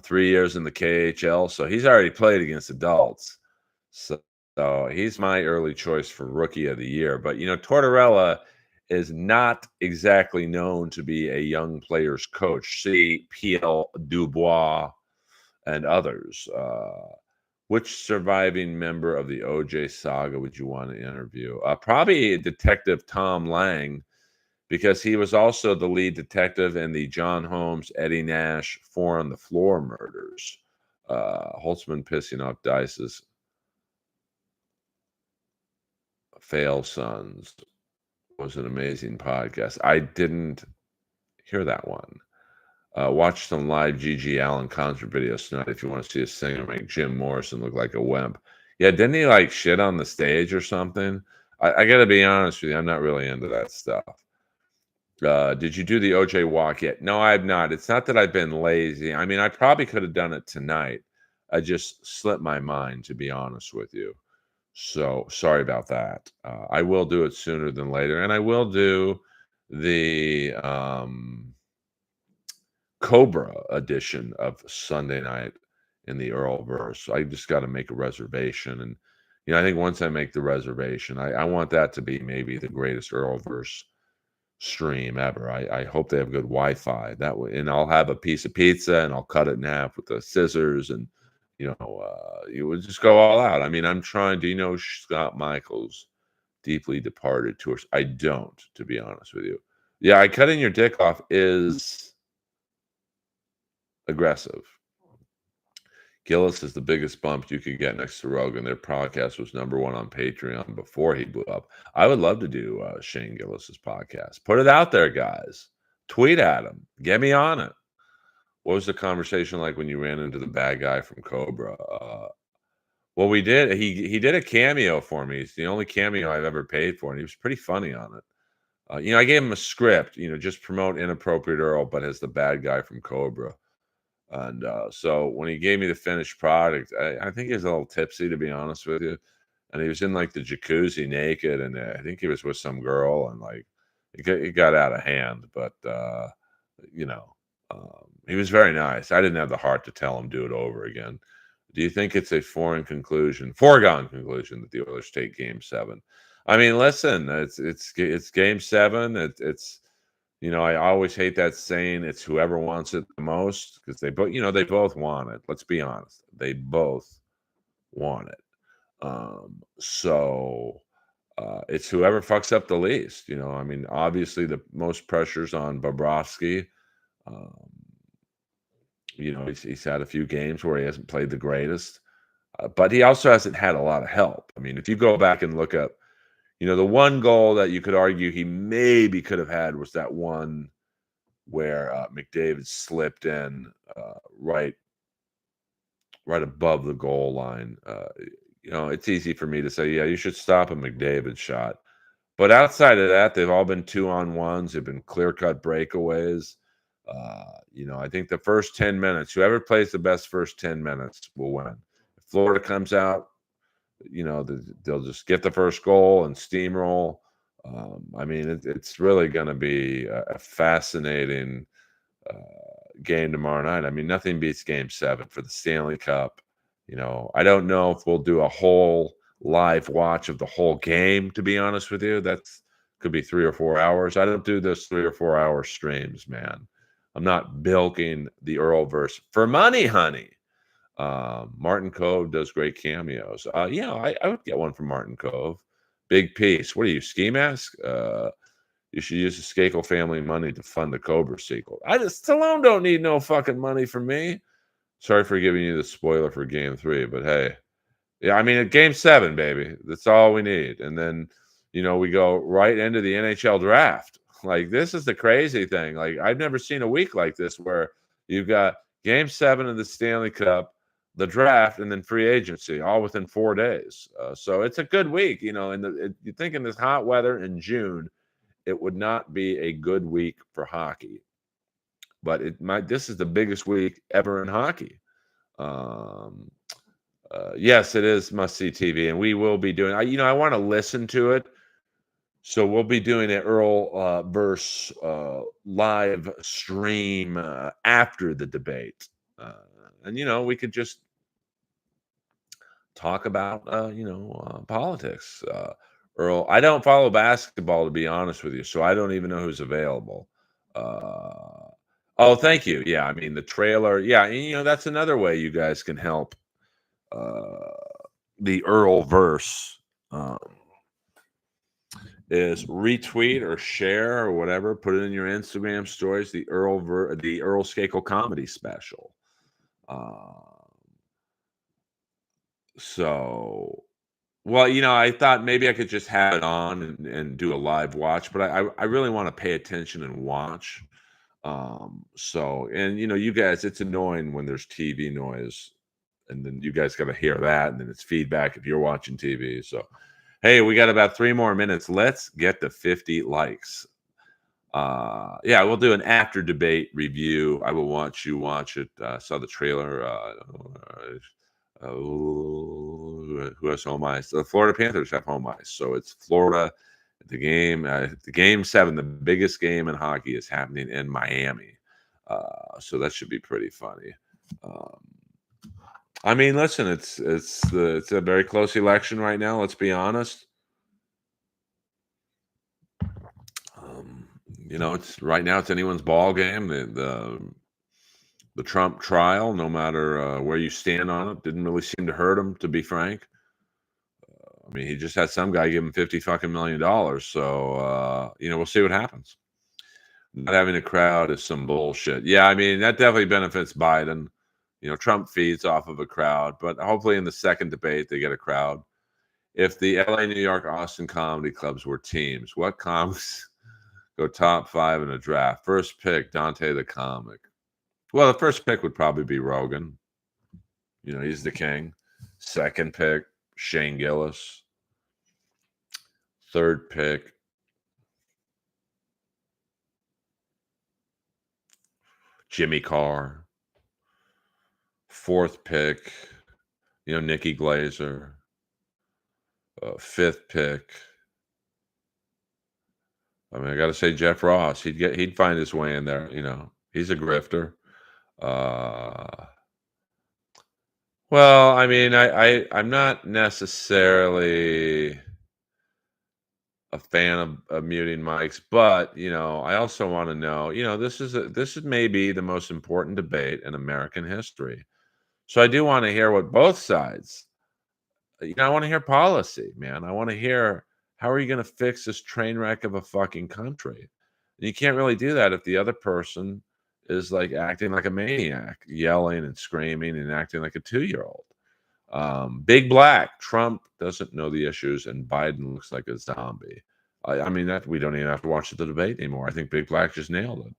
3 years in the KHL, so he's already played against adults. So he's my early choice for Rookie of the Year. But Tortorella is not exactly known to be a young player's coach. See P.L. Dubois and others. Which surviving member of the OJ saga would you want to interview? Probably Detective Tom Lang, because he was also the lead detective in the John Holmes, Eddie Nash, Four on the Floor murders. Holtzman pissing off Dice's Fail Sons was an amazing podcast. I didn't hear that one. Watch some live G.G. Allen concert videos tonight if you want to see a singer make Jim Morrison look like a wimp. Yeah, didn't he like shit on the stage or something? I got to be honest with you, I'm not really into that stuff. Did you do the OJ walk yet? No, I've not. It's not that I've been lazy. I mean, I probably could have done it tonight. I just slipped my mind, to be honest with you. So sorry about that. I will do it sooner than later, and I will do the Cobra edition of Sunday night in the Earlverse. I just got to make a reservation, and I think once I make the reservation, I want that to be maybe the greatest Earlverse stream ever. I hope they have good Wi-Fi that way, and I'll have a piece of pizza and I'll cut it in half with the scissors, and you would just go all out. I mean, I'm trying. Do you know Scott Michaels deeply departed tours? I don't, to be honest with you. Yeah, cutting your dick off is aggressive. Gillis is the biggest bump you could get next to Rogan. Their podcast was #1 on Patreon before he blew up. I would love to do Shane Gillis's podcast. Put it out there, guys. Tweet at him. Get me on it. What was the conversation like when you ran into the bad guy from Cobra? Well, we did. He did a cameo for me. It's the only cameo I've ever paid for, and he was pretty funny on it. I gave him a script. Just promote Inappropriate Earl, but as the bad guy from Cobra. And so when he gave me the finished product, I think he was a little tipsy, to be honest with you. And he was in like the jacuzzi naked, and I think he was with some girl, and like it got out of hand. But he was very nice. I didn't have the heart to tell him do it over again. Do you think it's a foregone conclusion that the Oilers take Game 7? I mean, listen, it's Game 7. It's I always hate that saying. It's whoever wants it the most, because they both want it. Let's be honest, they both want it. So it's whoever fucks up the least. I mean, obviously the most pressure's on Bobrovsky. He's had a few games where he hasn't played the greatest, but he also hasn't had a lot of help. I mean, if you go back and look up, the one goal that you could argue he maybe could have had was that one where McDavid slipped in right above the goal line. it's easy for me to say, yeah, you should stop a McDavid shot. But outside of that, they've all been 2-on-1s. They've been clear-cut breakaways. I think the first 10 minutes, whoever plays the best first 10 minutes will win. If Florida comes out, they'll just get the first goal and steamroll. It's really going to be a fascinating uh, game tomorrow night. I mean, nothing beats Game 7 for the Stanley Cup. I don't know if we'll do a whole live watch of the whole game, to be honest with you. That's could be 3 or 4 hours. I don't do those 3 or 4 hour streams, man. I'm not bilking the Earlverse for money, honey. Martin Cove does great cameos. I would get one from Martin Cove. Big piece. What are you, ski mask? You should use the Skakel family money to fund the Cobra sequel. Stallone don't need no fucking money from me. Sorry for giving you the spoiler for Game 3, but hey, yeah, I mean, at Game 7, baby, that's all we need. And then, we go right into the NHL draft. Like, this is the crazy thing. Like, I've never seen a week like this where you've got Game 7 of the Stanley Cup, the draft, and then free agency all within 4 days. So it's a good week, and you think in this hot weather in June, it would not be a good week for hockey. But this is the biggest week ever in hockey. Yes, it is must-see TV, and we will be doing. I want to listen to it, so we'll be doing an Earlverse live stream after the debate, and we could just talk about politics. Earl, I don't follow basketball, to be honest with you, so I don't even know who's available. Oh, thank you. Yeah, I mean the trailer. Yeah, and, that's another way you guys can help the Earlverse. Is retweet or share or whatever. Put it in your Instagram stories. The Earl Skakel comedy special. I thought maybe I could just have it on and do a live watch, but I really want to pay attention and watch. You guys, it's annoying when there's TV noise, and then you guys got to hear that, and then it's feedback if you're watching TV. So, hey, we got about 3 more minutes. Let's get to 50 likes. We'll do an after debate review. I will watch you watch it. Saw the trailer. Who has home ice? The Florida Panthers have home ice, so it's Florida. The Game 7, the biggest game in hockey, is happening in Miami. So that should be pretty funny. Listen, it's a very close election right now. Let's be honest. It's right now. It's anyone's ball game. The Trump trial, no matter where you stand on it, didn't really seem to hurt him. To be frank, he just had some guy give him $50 million. So we'll see what happens. Not having a crowd is some bullshit. Yeah, that definitely benefits Biden. Trump feeds off of a crowd, but hopefully in the second debate they get a crowd. If the LA, New York, Austin comedy clubs were teams, what comics go top 5 in a draft? First pick, Dante the Comic. Well, the first pick would probably be Rogan. He's the king. Second pick, Shane Gillis. Third pick, Jimmy Carr. Fourth pick, Nikki Glazer. Fifth pick, I got to say Jeff Ross. He'd find his way in there. He's a grifter. I'm not necessarily a fan of muting mics, but I also want to know. This is maybe the most important debate in American history. So I do want to hear what both sides. I want to hear policy, man. I want to hear how are you going to fix this train wreck of a fucking country? And you can't really do that if the other person is like acting like a maniac, yelling and screaming and acting like a 2-year-old. Big Black, Trump doesn't know the issues, and Biden looks like a zombie. That we don't even have to watch the debate anymore. I think Big Black just nailed it.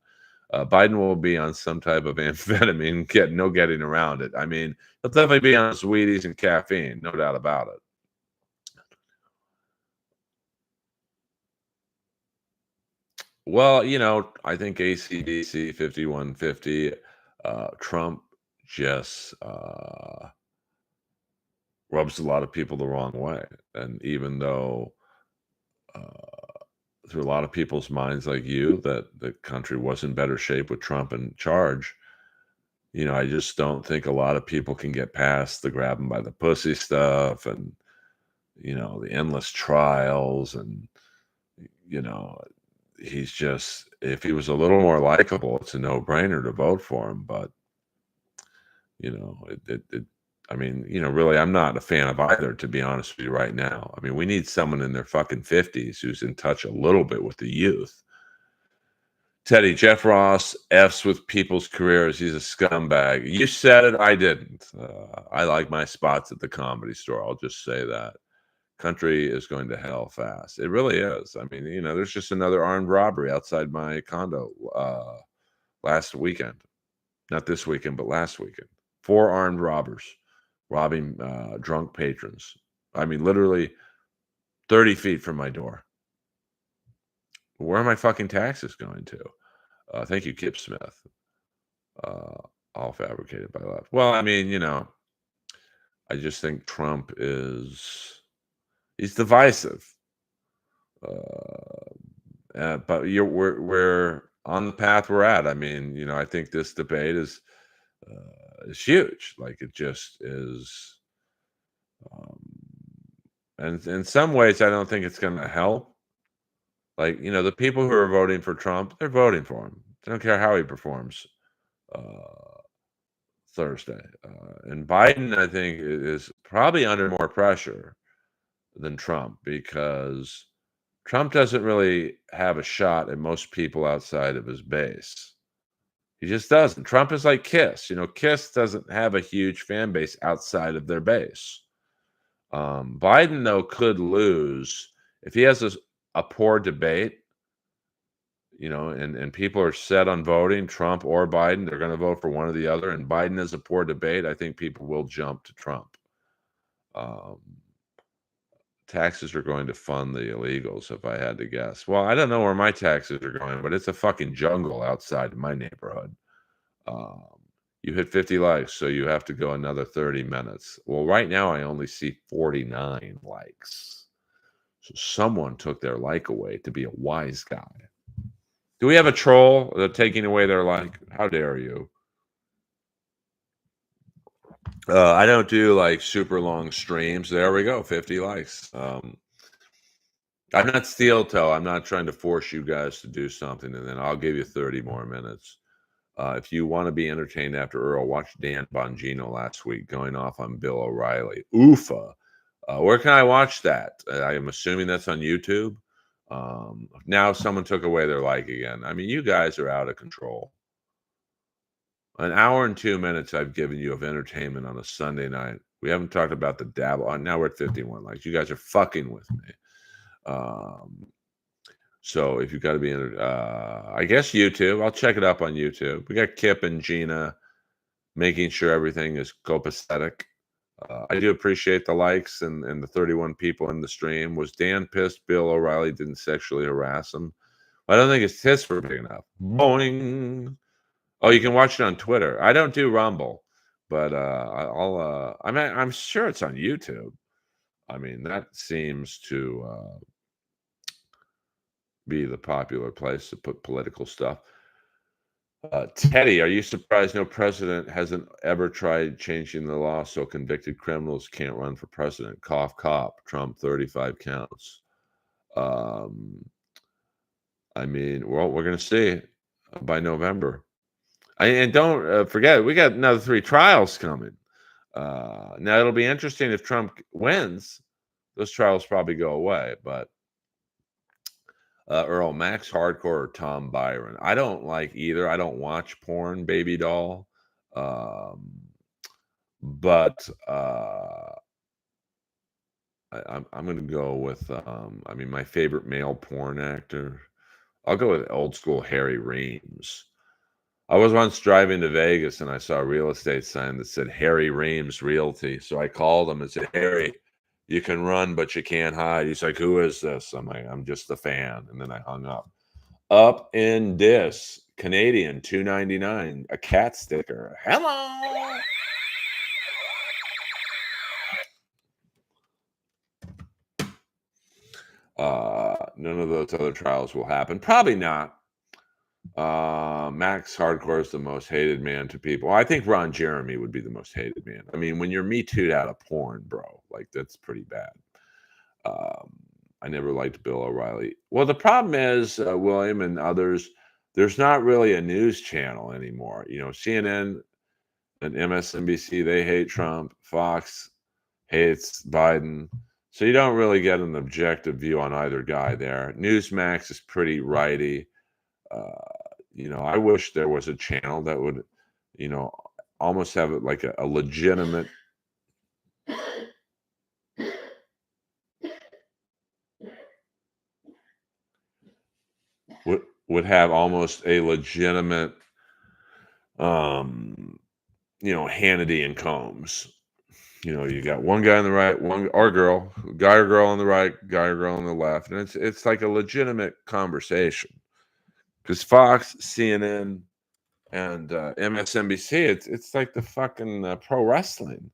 Biden will be on some type of amphetamine, no getting around it. I mean, he'll definitely be on Wheaties and caffeine, no doubt about it. Well, I think ACDC 5150, Trump just rubs a lot of people the wrong way. And even though through a lot of people's minds like you that the country was in better shape with Trump in charge, I just don't think a lot of people can get past the grab 'em by the pussy stuff and, the endless trials and, you know, he's just if he was a little more likable, it's a no-brainer to vote for him, but, I mean, really, I'm not a fan of either, to be honest with you right now. I mean, we need someone in their fucking 50s who's in touch a little bit with the youth. Teddy, Jeff Ross F's with people's careers. He's a scumbag. You said it, I didn't. I like my spots at the Comedy Store. I'll just say that. Country is going to hell fast. It really is. I mean, there's just another armed robbery outside my condo last weekend. Not this weekend, but last weekend. 4 armed robbers robbing drunk patrons. I mean, literally 30 feet from my door. Where are my fucking taxes going to? Thank you, Kip Smith. Uh, all fabricated by left. Well, I mean, I just think Trump he's divisive. But we're on the path we're at. I mean, I think this debate is huge. Like it just is. Um, and in some ways, I don't think it's going to help. Like, the people who are voting for Trump, they're voting for him. They don't care how he performs Thursday. And Biden, I think, is probably under more pressure than Trump because Trump doesn't really have a shot at most people outside of his base. He just doesn't. Trump is like Kiss. Kiss doesn't have a huge fan base outside of their base. Biden, though, could lose if he has a poor debate, and people are set on voting Trump or Biden. They're going to vote for one or the other. And Biden has a poor debate. I think people will jump to Trump. Um, Taxes are going to fund the illegals, if I had to guess. Well, I don't know where my taxes are going, but it's a fucking jungle outside my neighborhood. Um, you hit 50 likes, so you have to go another 30 minutes. Well, right now I only see 49 likes. So someone took their like away to be a wise guy. Do we have a troll taking away their like? How dare you? I don't do like super long streams. There we go, 50 likes. I'm not steel toe. I'm not trying to force you guys to do something, and then I'll give you 30 more minutes. If you want to be entertained after Earl, watch Dan Bongino last week going off on Bill O'Reilly. Oofa. Where can I watch that? I am assuming that's on YouTube. Now someone took away their like again. I mean, you guys are out of control. An hour and 2 minutes I've given you of entertainment on a Sunday night. We haven't talked about the dabble. Now we're at 51 likes. You guys are fucking with me. So if you've got to be in, I guess YouTube. I'll check it up on YouTube. We got Kip and Gina making sure everything is copacetic. I do appreciate the likes and the 31 people in the stream. Was Dan pissed Bill O'Reilly didn't sexually harass him? I don't think his tits were big enough. Boing. Oh, you can watch it on Twitter. I don't do Rumble, but I'm sure it's on YouTube. I mean, that seems to be the popular place to put political stuff. Teddy, are you surprised no president hasn't ever tried changing the law so convicted criminals can't run for president? Cough, cop. Trump 35 counts. I mean, well, we're going to see by November. And don't forget, we got another 3 trials coming. Now, it'll be interesting if Trump wins. Those trials probably go away, but Earl, Max Hardcore or Tom Byron? I don't like either. I don't watch porn, baby doll. But I'm going to go with, I mean, my favorite male porn actor. I'll go with old school Harry Reams. I was once driving to Vegas and I saw a real estate sign that said Harry Reams Realty. So I called him and said, Harry, you can run, but you can't hide. He's like, who is this? I'm like, I'm just a fan. And then I hung up. Up in this Canadian 2.99, a cat sticker. Hello. None of those other trials will happen. Probably not. Max Hardcore is the most hated man to people. I think Ron Jeremy would be the most hated man. I mean, when you're Me Too'd out of porn, bro, like that's pretty bad. Um, I never liked Bill O'Reilly. Well, the problem is, William and others, there's not really a news channel anymore. You know, CNN and MSNBC, they hate Trump. Fox hates Biden. So you don't really get an objective view on either guy there. Newsmax is pretty righty. Uh, I wish there was a channel that would, you know, almost have it like a legitimate would have almost a legitimate, Hannity and Combs. You got one guy on the right, one or girl, guy or girl on the right, guy or girl on the left, and it's like a legitimate conversation. Because Fox, CNN, and MSNBC, it's like the fucking pro wrestling.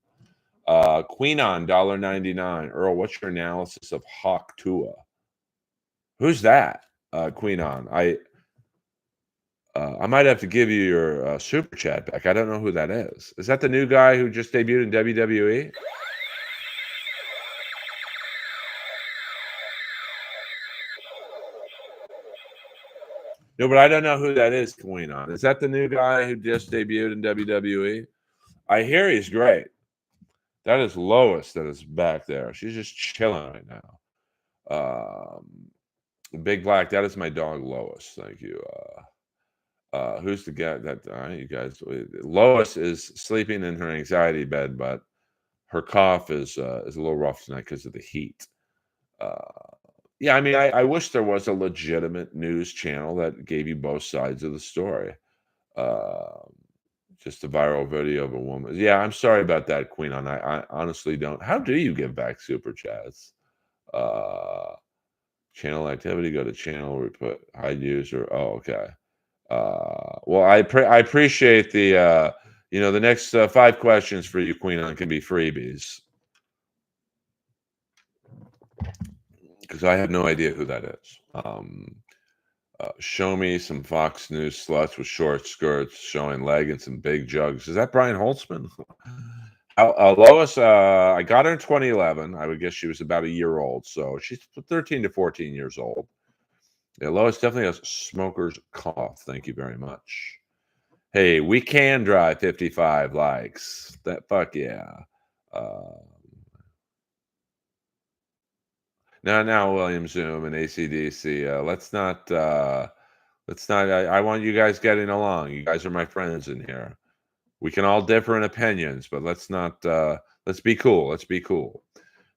Queen on $1.99. Earl, what's your analysis of Hawk Tua? Who's that? Queen on. I might have to give you your super chat back. I don't know who that is. Is that the new guy who just debuted in WWE? No, but I don't know who that is, Queen on. Is that the new guy who just debuted in WWE? I hear he's great. That is Lois that is back there. She's just chilling right now. Big Black, that is my dog Lois. Thank you. Who's the guy that you guys? Lois is sleeping in her anxiety bed, but her cough is a little rough tonight because of the heat. Yeah, I mean, I wish there was a legitimate news channel that gave you both sides of the story. Uh, just a viral video of a woman. Yeah, I'm sorry about that, Queen. I honestly don't. How do you give back super chats? Channel activity. Go to channel. We put hide user. Oh, okay. Well, I appreciate the next 5 questions for you, Queen, on can be freebies because I have no idea who that is. Show me some Fox News sluts with short skirts showing leg and some big jugs. Is that Brian Holtzman? Lois, I got her in 2011. I would guess she was about a year old, so she's 13 to 14 years old. Yeah, Lois definitely has smoker's cough. Thank you very much. Hey, we can drive 55 likes. Fuck yeah. Now, William Zoom and ACDC. Let's not. I want you guys getting along. You guys are my friends in here. We can all differ in opinions, but let's not. Let's be cool. Let's be cool.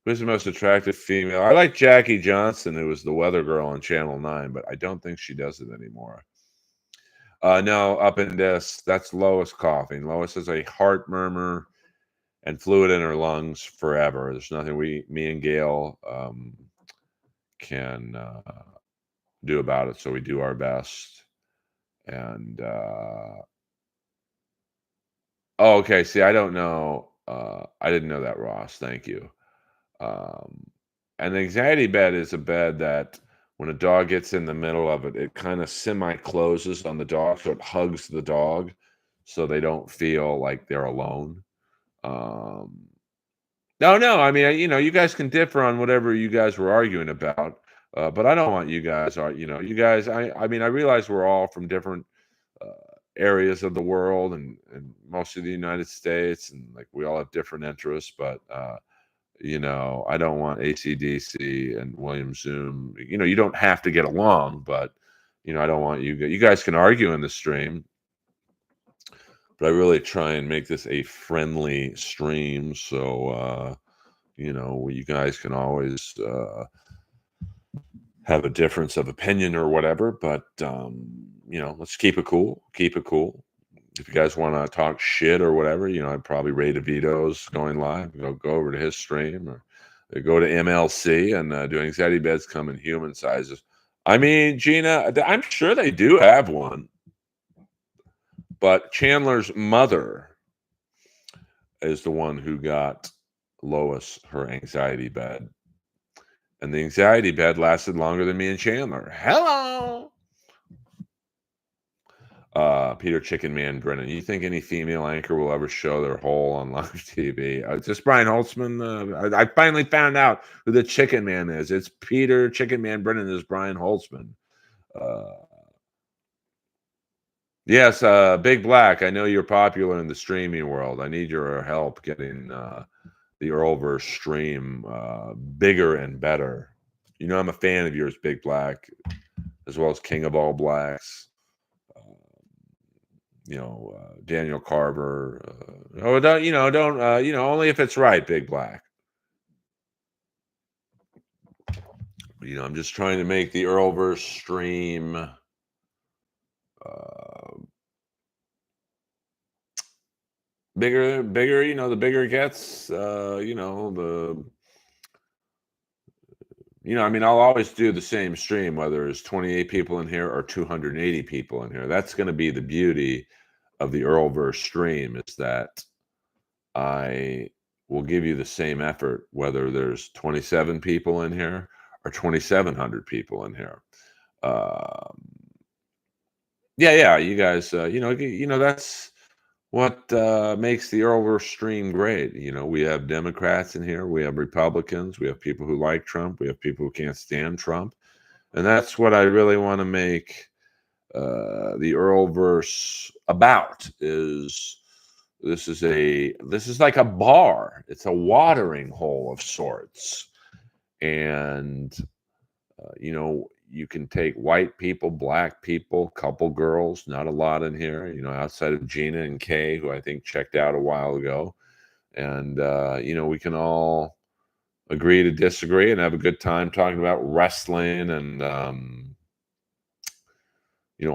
Who's the most attractive female? I like Jackie Johnson, who was the weather girl on Channel 9, but I don't think she does it anymore. No, up in this. That's Lois coughing. Lois has a heart murmur and fluid in her lungs forever. There's nothing me and Gail can do about it. So we do our best. And okay. See, I don't know. I didn't know that, Ross. Thank you. An anxiety bed is a bed that when a dog gets in the middle of it, it kind of semi-closes on the dog, so it hugs the dog, so they don't feel like they're alone. No. I mean, you guys can differ on whatever you guys were arguing about, but I don't want you guys you guys. I mean, I realize we're all from different areas of the world and most of the United States, and like we all have different interests, but I don't want ACDC and William Zoom. You don't have to get along, but I don't want you guys can argue in the stream, but I really try and make this a friendly stream. So, you guys can always have a difference of opinion or whatever, but let's keep it cool. Keep it cool. If you guys want to talk shit or whatever, I'd probably Ray DeVito's going live. Go over to his stream, or go to MLC and do anxiety beds come in human sizes. I mean, Gina, I'm sure they do have one, but Chandler's mother is the one who got Lois her anxiety bed. And the anxiety bed lasted longer than me and Chandler. Hello. Peter Chicken Man Brennan, you think any female anchor will ever show their hole on live TV? Is this Brian Holtzman? I finally found out who the Chicken Man is. It's Peter Chicken Man Brennan. Is Brian Holtzman. Yes, Big Black, I know you're popular in the streaming world. I need your help getting the Earlverse stream bigger and better. I'm a fan of yours, Big Black, as well as King of All Blacks. Daniel Carver. Only if it's right, Big Black. I'm just trying to make the Earlverse stream bigger. The bigger it gets, I'll always do the same stream, whether it's 28 people in here or 280 people in here. That's going to be the beauty of the Earlverse stream, is that I will give you the same effort, whether there's 27 people in here or 2,700 people in here. Yeah, you guys, that's what makes the Earlverse stream great. We have Democrats in here, we have Republicans, we have people who like Trump, we have people who can't stand Trump, and that's what I really want to make the Earlverse about. This is like a bar. It's a watering hole of sorts, and you can take white people, black people, couple girls, not a lot in here, outside of Gina and Kay, who I think checked out a while ago. And, we can all agree to disagree and have a good time talking about wrestling and,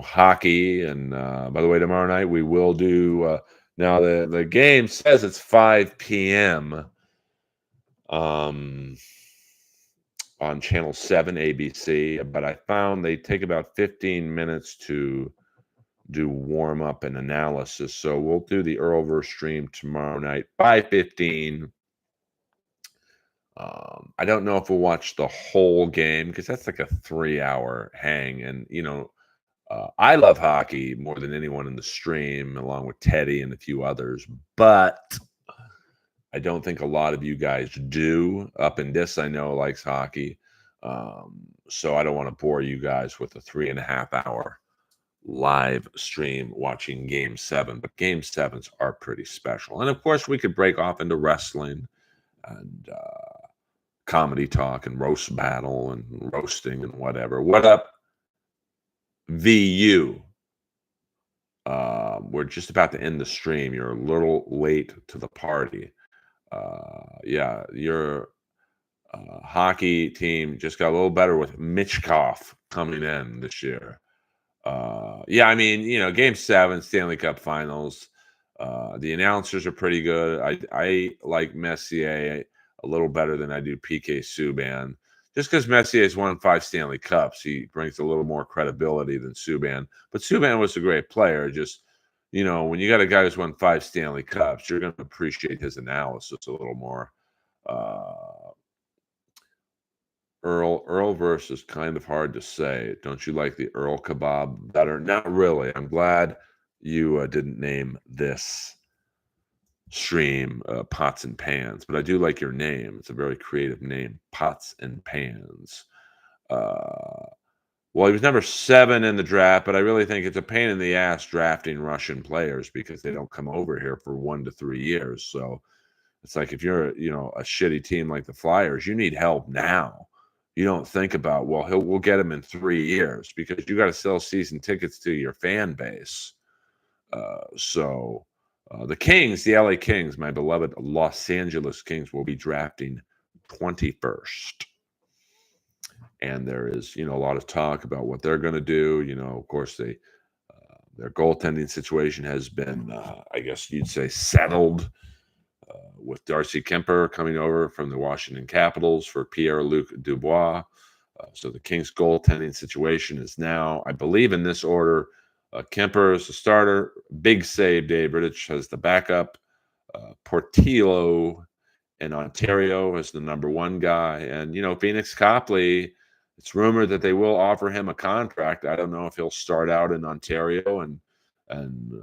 hockey. And by the way, tomorrow night we will do, now the game says it's 5 p.m. On channel 7 ABC, but I found they take about 15 minutes to do warm up and analysis. So we'll do the Earlverse stream tomorrow night, 5:15. I don't know if we'll watch the whole game, because that's like a 3-hour hang. And, I love hockey more than anyone in the stream, along with Teddy and a few others. But I don't think a lot of you guys do. Up in this, I know, likes hockey. So I don't want to bore you guys with a 3.5-hour live stream watching Game 7. But Game 7s are pretty special. And, of course, we could break off into wrestling and comedy talk and roast battle and roasting and whatever. What up, VU? We're just about to end the stream. You're a little late to the party. Yeah, your hockey team just got a little better with Michkov coming in this year. Yeah, Game 7, Stanley Cup Finals. The announcers are pretty good. I like Messier a little better than I do PK Subban. Just because Messier's won 5 Stanley Cups, he brings a little more credibility than Subban. But Subban was a great player. Just, when you got a guy who's won 5 Stanley Cups, you're going to appreciate his analysis a little more. Earlverse is kind of hard to say. Don't you like the Earl kebab better? Not really. I'm glad you didn't name this stream Pots and Pans, but I do like your name. It's a very creative name, Pots and Pans. Well, he was number 7 in the draft, but I really think it's a pain in the ass drafting Russian players, because they don't come over here for 1 to 3 years. So it's like, if you're a shitty team like the Flyers, you need help now. You don't think about, well, we'll get him in 3 years, because you got to sell season tickets to your fan base. So the Kings, the LA Kings, my beloved Los Angeles Kings, will be drafting 21st. And there is, a lot of talk about what they're going to do. Of course, they Their goaltending situation has been, I guess you'd say, settled with Darcy Kemper coming over from the Washington Capitals for Pierre-Luc Dubois. So the Kings goaltending situation is now, I believe, in this order. Kemper is the starter. Big save, Dave Rittich has the backup. Portillo in Ontario is the number one guy. And, Phoenix Copley, it's rumored that they will offer him a contract. I don't know if he'll start out in Ontario. I mean,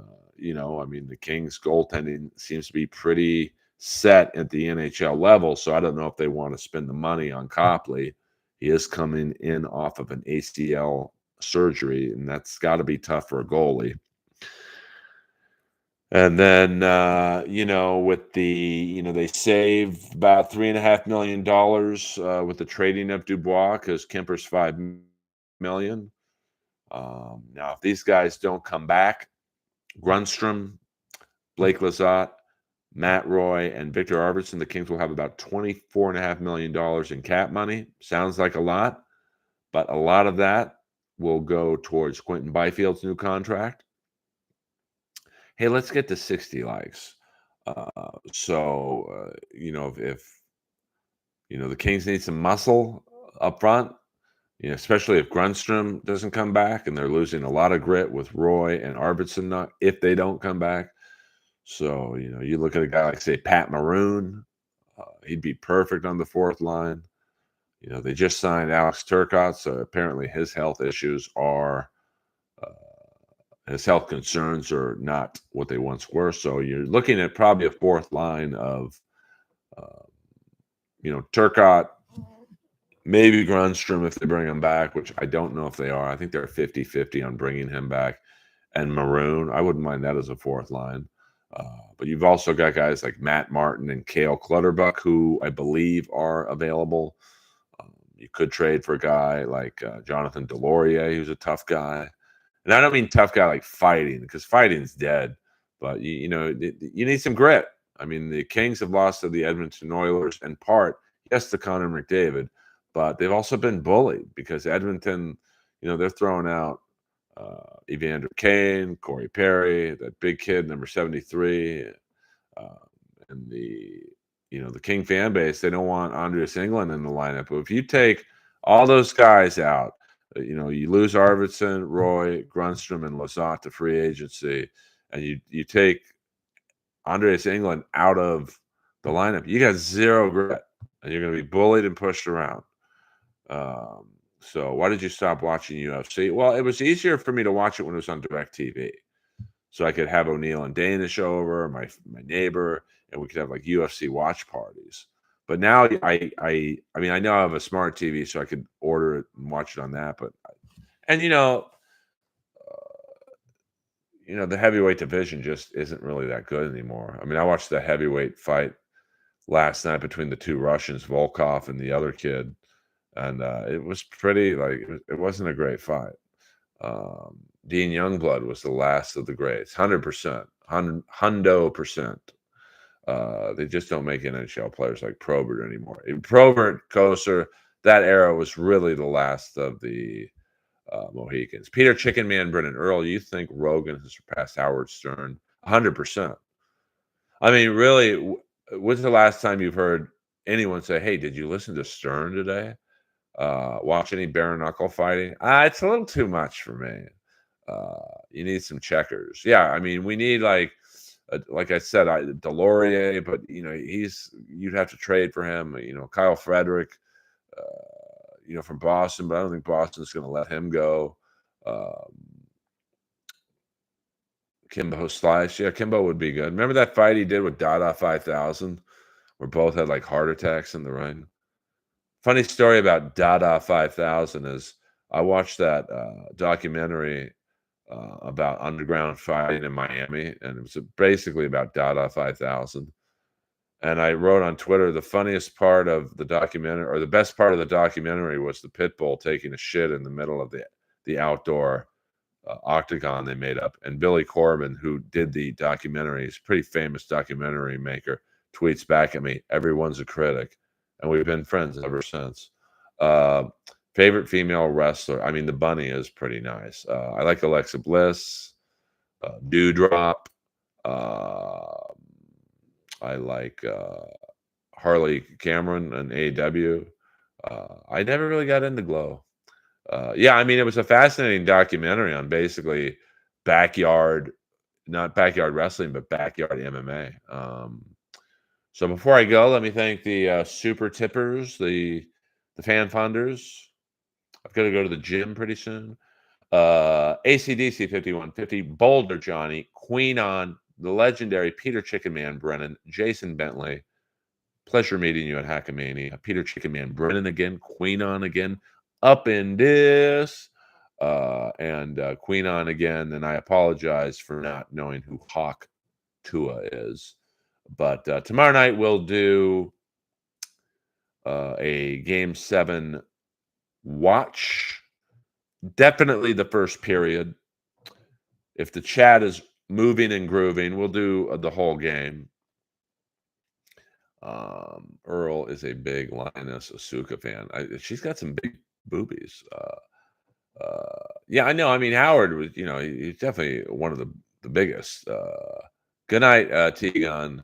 the Kings goaltending seems to be pretty set at the NHL level. So I don't know if they want to spend the money on Copley. He is coming in off of an ACL surgery, and that's got to be tough for a goalie. And then, with they saved about $3.5 million with the trading of Dubois because Kemper's $5 million. Now, if these guys don't come back, Grundstrom, Blake Lizotte, Matt Roy, and Victor Arvidsson, the Kings will have about $24.5 million in cap money. Sounds like a lot, but a lot of that will go towards Quentin Byfield's new contract. Hey, let's get to 60 likes. If the Kings need some muscle up front, especially if Grundstrom doesn't come back, and they're losing a lot of grit with Roy and Arvidsson if they don't come back. So, you look at a guy like, say, Pat Maroon, he'd be perfect on the fourth line. They just signed Alex Turcotte, so apparently his health concerns are not what they once were. So you're looking at probably a fourth line of, Turcotte, maybe Grundstrom if they bring him back, which I don't know if they are. I think they're 50-50 on bringing him back. And Maroon, I wouldn't mind that as a fourth line. But you've also got guys like Matt Martin and Cale Clutterbuck, who I believe are available. You could trade for a guy like Jonathan Deslauriers, who's a tough guy. And I don't mean tough guy like fighting, because fighting's dead. But, you need some grit. I mean, the Kings have lost to the Edmonton Oilers in part, yes, to Connor McDavid, but they've also been bullied because Edmonton, they're throwing out Evander Kane, Corey Perry, that big kid, number 73, and the King fan base, they don't want Andreas Englund in the lineup. But if you take all those guys out, you lose Arvidsson, Roy, Grundstrom, and Lizotte to free agency, and you take Andreas Englund out of the lineup, you got zero grit, and you're going to be bullied and pushed around. So why did you stop watching UFC? Well, it was easier for me to watch it when it was on DirecTV. So I could have O'Neill and Danish over, my neighbor, and we could have like UFC watch parties. But now I know I have a smart TV, so I could order it and watch it on that. The heavyweight division just isn't really that good anymore. I mean, I watched the heavyweight fight last night between the two Russians, Volkov and the other kid. And it was pretty, it wasn't a great fight. Dean Youngblood was the last of the greats, 100%, hundo percent. They just don't make NHL players like Probert anymore. Probert, Koser, that era was really the last of the Mohicans. Peter Chickenman, Brennan Earl, you think Rogan has surpassed Howard Stern? 100%. I mean, really, when's the last time you've heard anyone say, hey, did you listen to Stern today? Watch any bare knuckle fighting? It's a little too much for me. You need some checkers. Yeah, I mean, we need like I said, Deslauriers, but you'd have to trade for him. Kyle Frederick, from Boston, but I don't think Boston's going to let him go. Kimbo Slice, yeah, Kimbo would be good. Remember that fight he did with Dada 5000, where both had like heart attacks in the ring? Funny story about Dada 5000 is I watched that documentary about underground fighting in Miami, and it was basically about Dada 5000. And I wrote on Twitter, the funniest part of the documentary, or the best part of the documentary, was the pit bull taking a shit in the middle of the outdoor octagon they made up. And Billy Corbin, who did the documentary, he's a pretty famous documentary maker, tweets back at me, everyone's a critic. And we've been friends ever since. Favorite female wrestler? I mean, the bunny is pretty nice. I like Alexa Bliss. Dewdrop. Uh, I like Harley Cameron and AW. I never really got into Glow. Yeah, I mean, it was a fascinating documentary on basically backyard, not backyard wrestling, but backyard MMA. So before I go, let me thank the super tippers, the fan funders. I've got to go to the gym pretty soon. ACDC 5150, Boulder Johnny, Queen on, the legendary Peter Chicken Man Brennan, Jason Bentley. Pleasure meeting you at Hackamania. Peter Chicken Man Brennan again, Queen on again, up in this. And Queen on again. And I apologize for not knowing who Hawk Tua is. But tomorrow night we'll do a Game 7 watch. Definitely the first period. If the chat is moving and grooving, we'll do the whole game. Earl is a big Lioness Asuka fan. She's got some big boobies. Yeah, I know. I mean, Howard was, he's definitely one of the biggest. Good night, Tegan.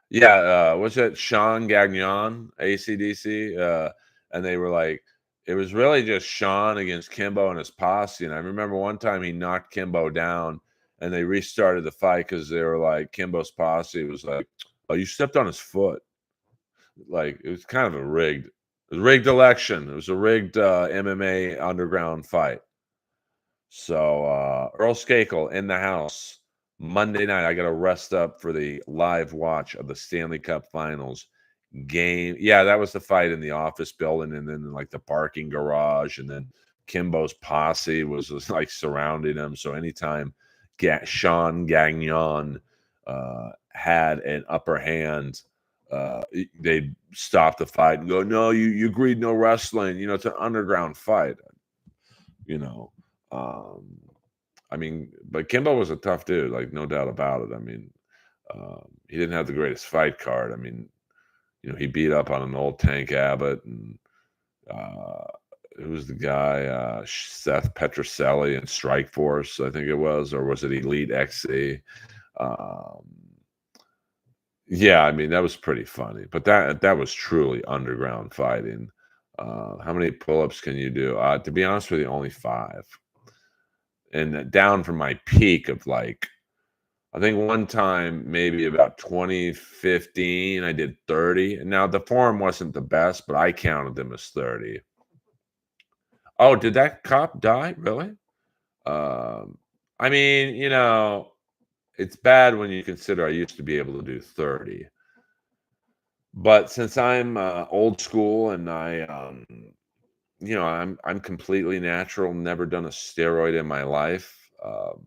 Yeah, what's that? Sean Gagnon, ACDC. And they were like, it was really just Sean against Kimbo and his posse. And I remember one time he knocked Kimbo down and they restarted the fight because they were like, Kimbo's posse was like, oh, you stepped on his foot. Like, it was kind of a rigged election. It was a rigged MMA underground fight. So Earl Skakel in the house. Monday night, I got to rest up for the live watch of the Stanley Cup Finals game. Yeah, that was the fight in the office building, and then like the parking garage, and then Kimbo's posse was like surrounding him. So anytime Sean Gagnon had an upper hand, they'd stop the fight and go, "No, you agreed no wrestling. It's an underground fight." I mean, but Kimbo was a tough dude, like no doubt about it. I mean, he didn't have the greatest fight card. I mean, he beat up on an old Tank Abbott, and who was the guy? Seth Petroselli in Strike Force, I think it was, or was it Elite XC? Yeah, I mean that was pretty funny, but that was truly underground fighting. How many pull-ups can you do? To be honest with you, only 5. And down from my peak of like, I think one time maybe about 2015, I did 30. And now the form wasn't the best, but I counted them as 30. Oh, did that cop die? Really? I mean, it's bad when you consider I used to be able to do 30. But since I'm old school and I'm completely natural, never done a steroid in my life. I'll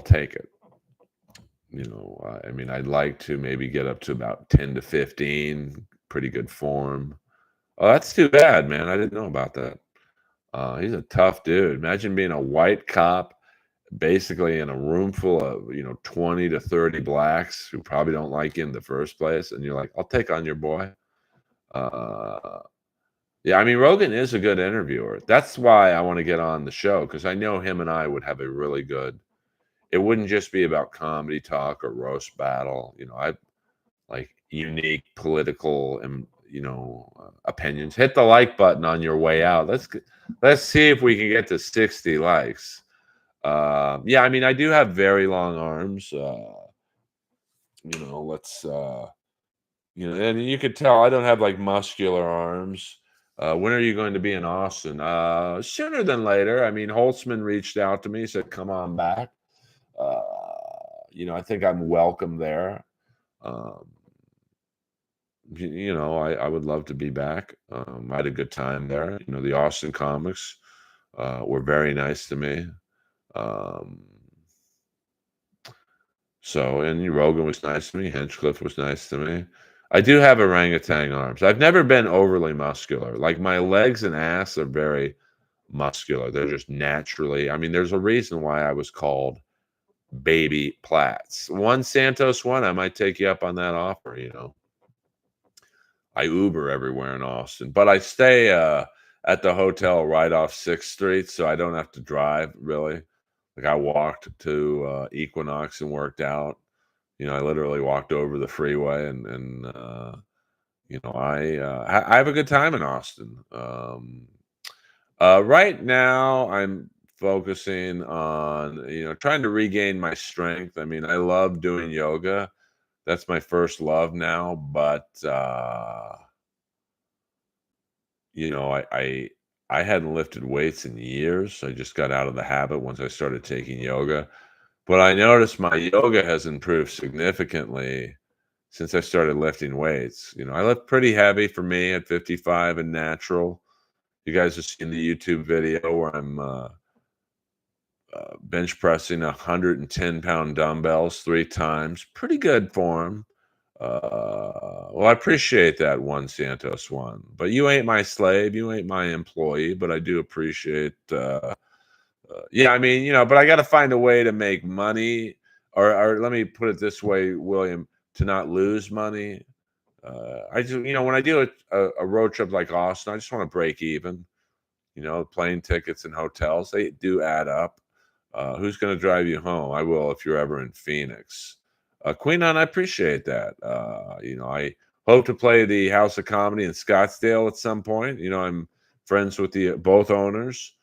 take it. I mean, I'd like to maybe get up to about 10 to 15, pretty good form. Oh, that's too bad, man. I didn't know about that. He's a tough dude. Imagine being a white cop, basically in a room full of 20 to 30 blacks who probably don't like you in the first place, and you're like, I'll take on your boy. Yeah, I mean, Rogan is a good interviewer. That's why I want to get on the show, because I know him and I would have a really good. It wouldn't just be about comedy talk or roast battle. I like unique political and opinions. Hit the like button on your way out. Let's see if we can get to 60 likes. Yeah, I mean, I do have very long arms. Let's and you could tell I don't have like muscular arms. When are you going to be in Austin? Sooner than later. I mean, Holtzman reached out to me, said, "Come on back." I think I'm welcome there. I would love to be back. I had a good time there. The Austin comics were very nice to me. And Rogan was nice to me. Hinchcliffe was nice to me. I do have orangutan arms. I've never been overly muscular. Like my legs and ass are very muscular. They're just naturally. I mean, there's a reason why I was called Baby Platts. One Santos one, I might take you up on that offer. I Uber everywhere in Austin, but I stay at the hotel right off 6th Street, so I don't have to drive really. Like I walked to Equinox and worked out. I literally walked over the freeway I have a good time in Austin. Right now, I'm focusing on trying to regain my strength. I mean, I love doing yoga. That's my first love now, but I hadn't lifted weights in years. I just got out of the habit once I started taking yoga. But I noticed my yoga has improved significantly since I started lifting weights. I lift pretty heavy for me at 55 and natural. You guys have seen the YouTube video where I'm bench pressing 110-pound dumbbells 3 times. Pretty good form. Well, I appreciate that one, Santos one. But you ain't my slave. You ain't my employee. But I do appreciate. Yeah, I mean, but I got to find a way to make money, or let me put it this way, William, to not lose money. I just, when I do a road trip like Austin, I just want to break even. Plane tickets and hotels, they do add up. Who's going to drive you home? I will if you're ever in Phoenix. Queen Anne, I appreciate that. I hope to play the House of Comedy in Scottsdale at some point. I'm friends with the both owners,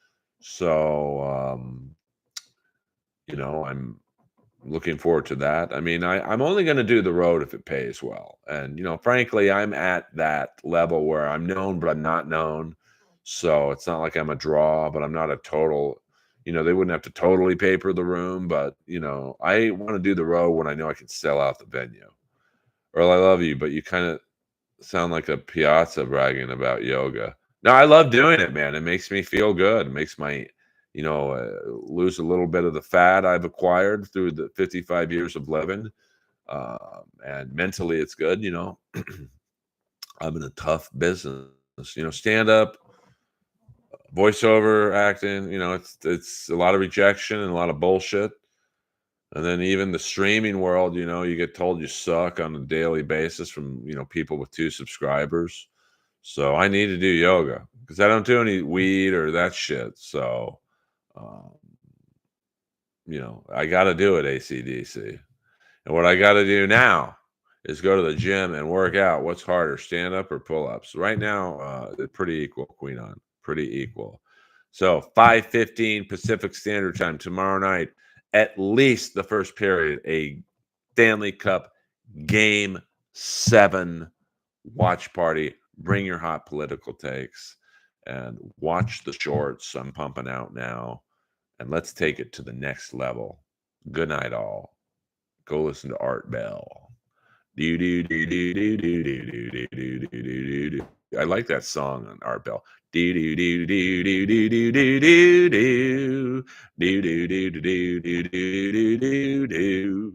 so I'm looking forward to that. I mean, I'm only going to do the road if it pays well, and frankly, I'm at that level where I'm known, but I'm not known. So it's not like I'm a draw, but I'm not a total. They wouldn't have to totally paper the room, but I want to do the road when I know I can sell out the venue. Earl, I love you, but you kind of sound like a piazza bragging about yoga. No, I love doing it, man. It makes me feel good. It makes my, lose a little bit of the fat I've acquired through the 55 years of living. And mentally, it's good. I'm in a tough business. Stand up, voiceover acting. It's a lot of rejection and a lot of bullshit. And then even the streaming world, you get told you suck on a daily basis from, people with 2 subscribers. So I need to do yoga because I don't do any weed or that shit. So, um, I got to do it, ACDC. And what I got to do now is go to the gym and work out. What's harder, stand up or pull ups? Right now, they're pretty equal, Queen on, pretty equal. So 5:15 Pacific Standard Time tomorrow night, at least the first period, a Stanley Cup Game 7 watch party. Bring your hot political takes and watch the shorts I'm pumping out now. And let's take it to the next level. Good night, all. Go listen to Art Bell. Do do do do do do do do do do do do. I like that song on Art Bell. Do do do do do do do do do do do do do do do do do do do.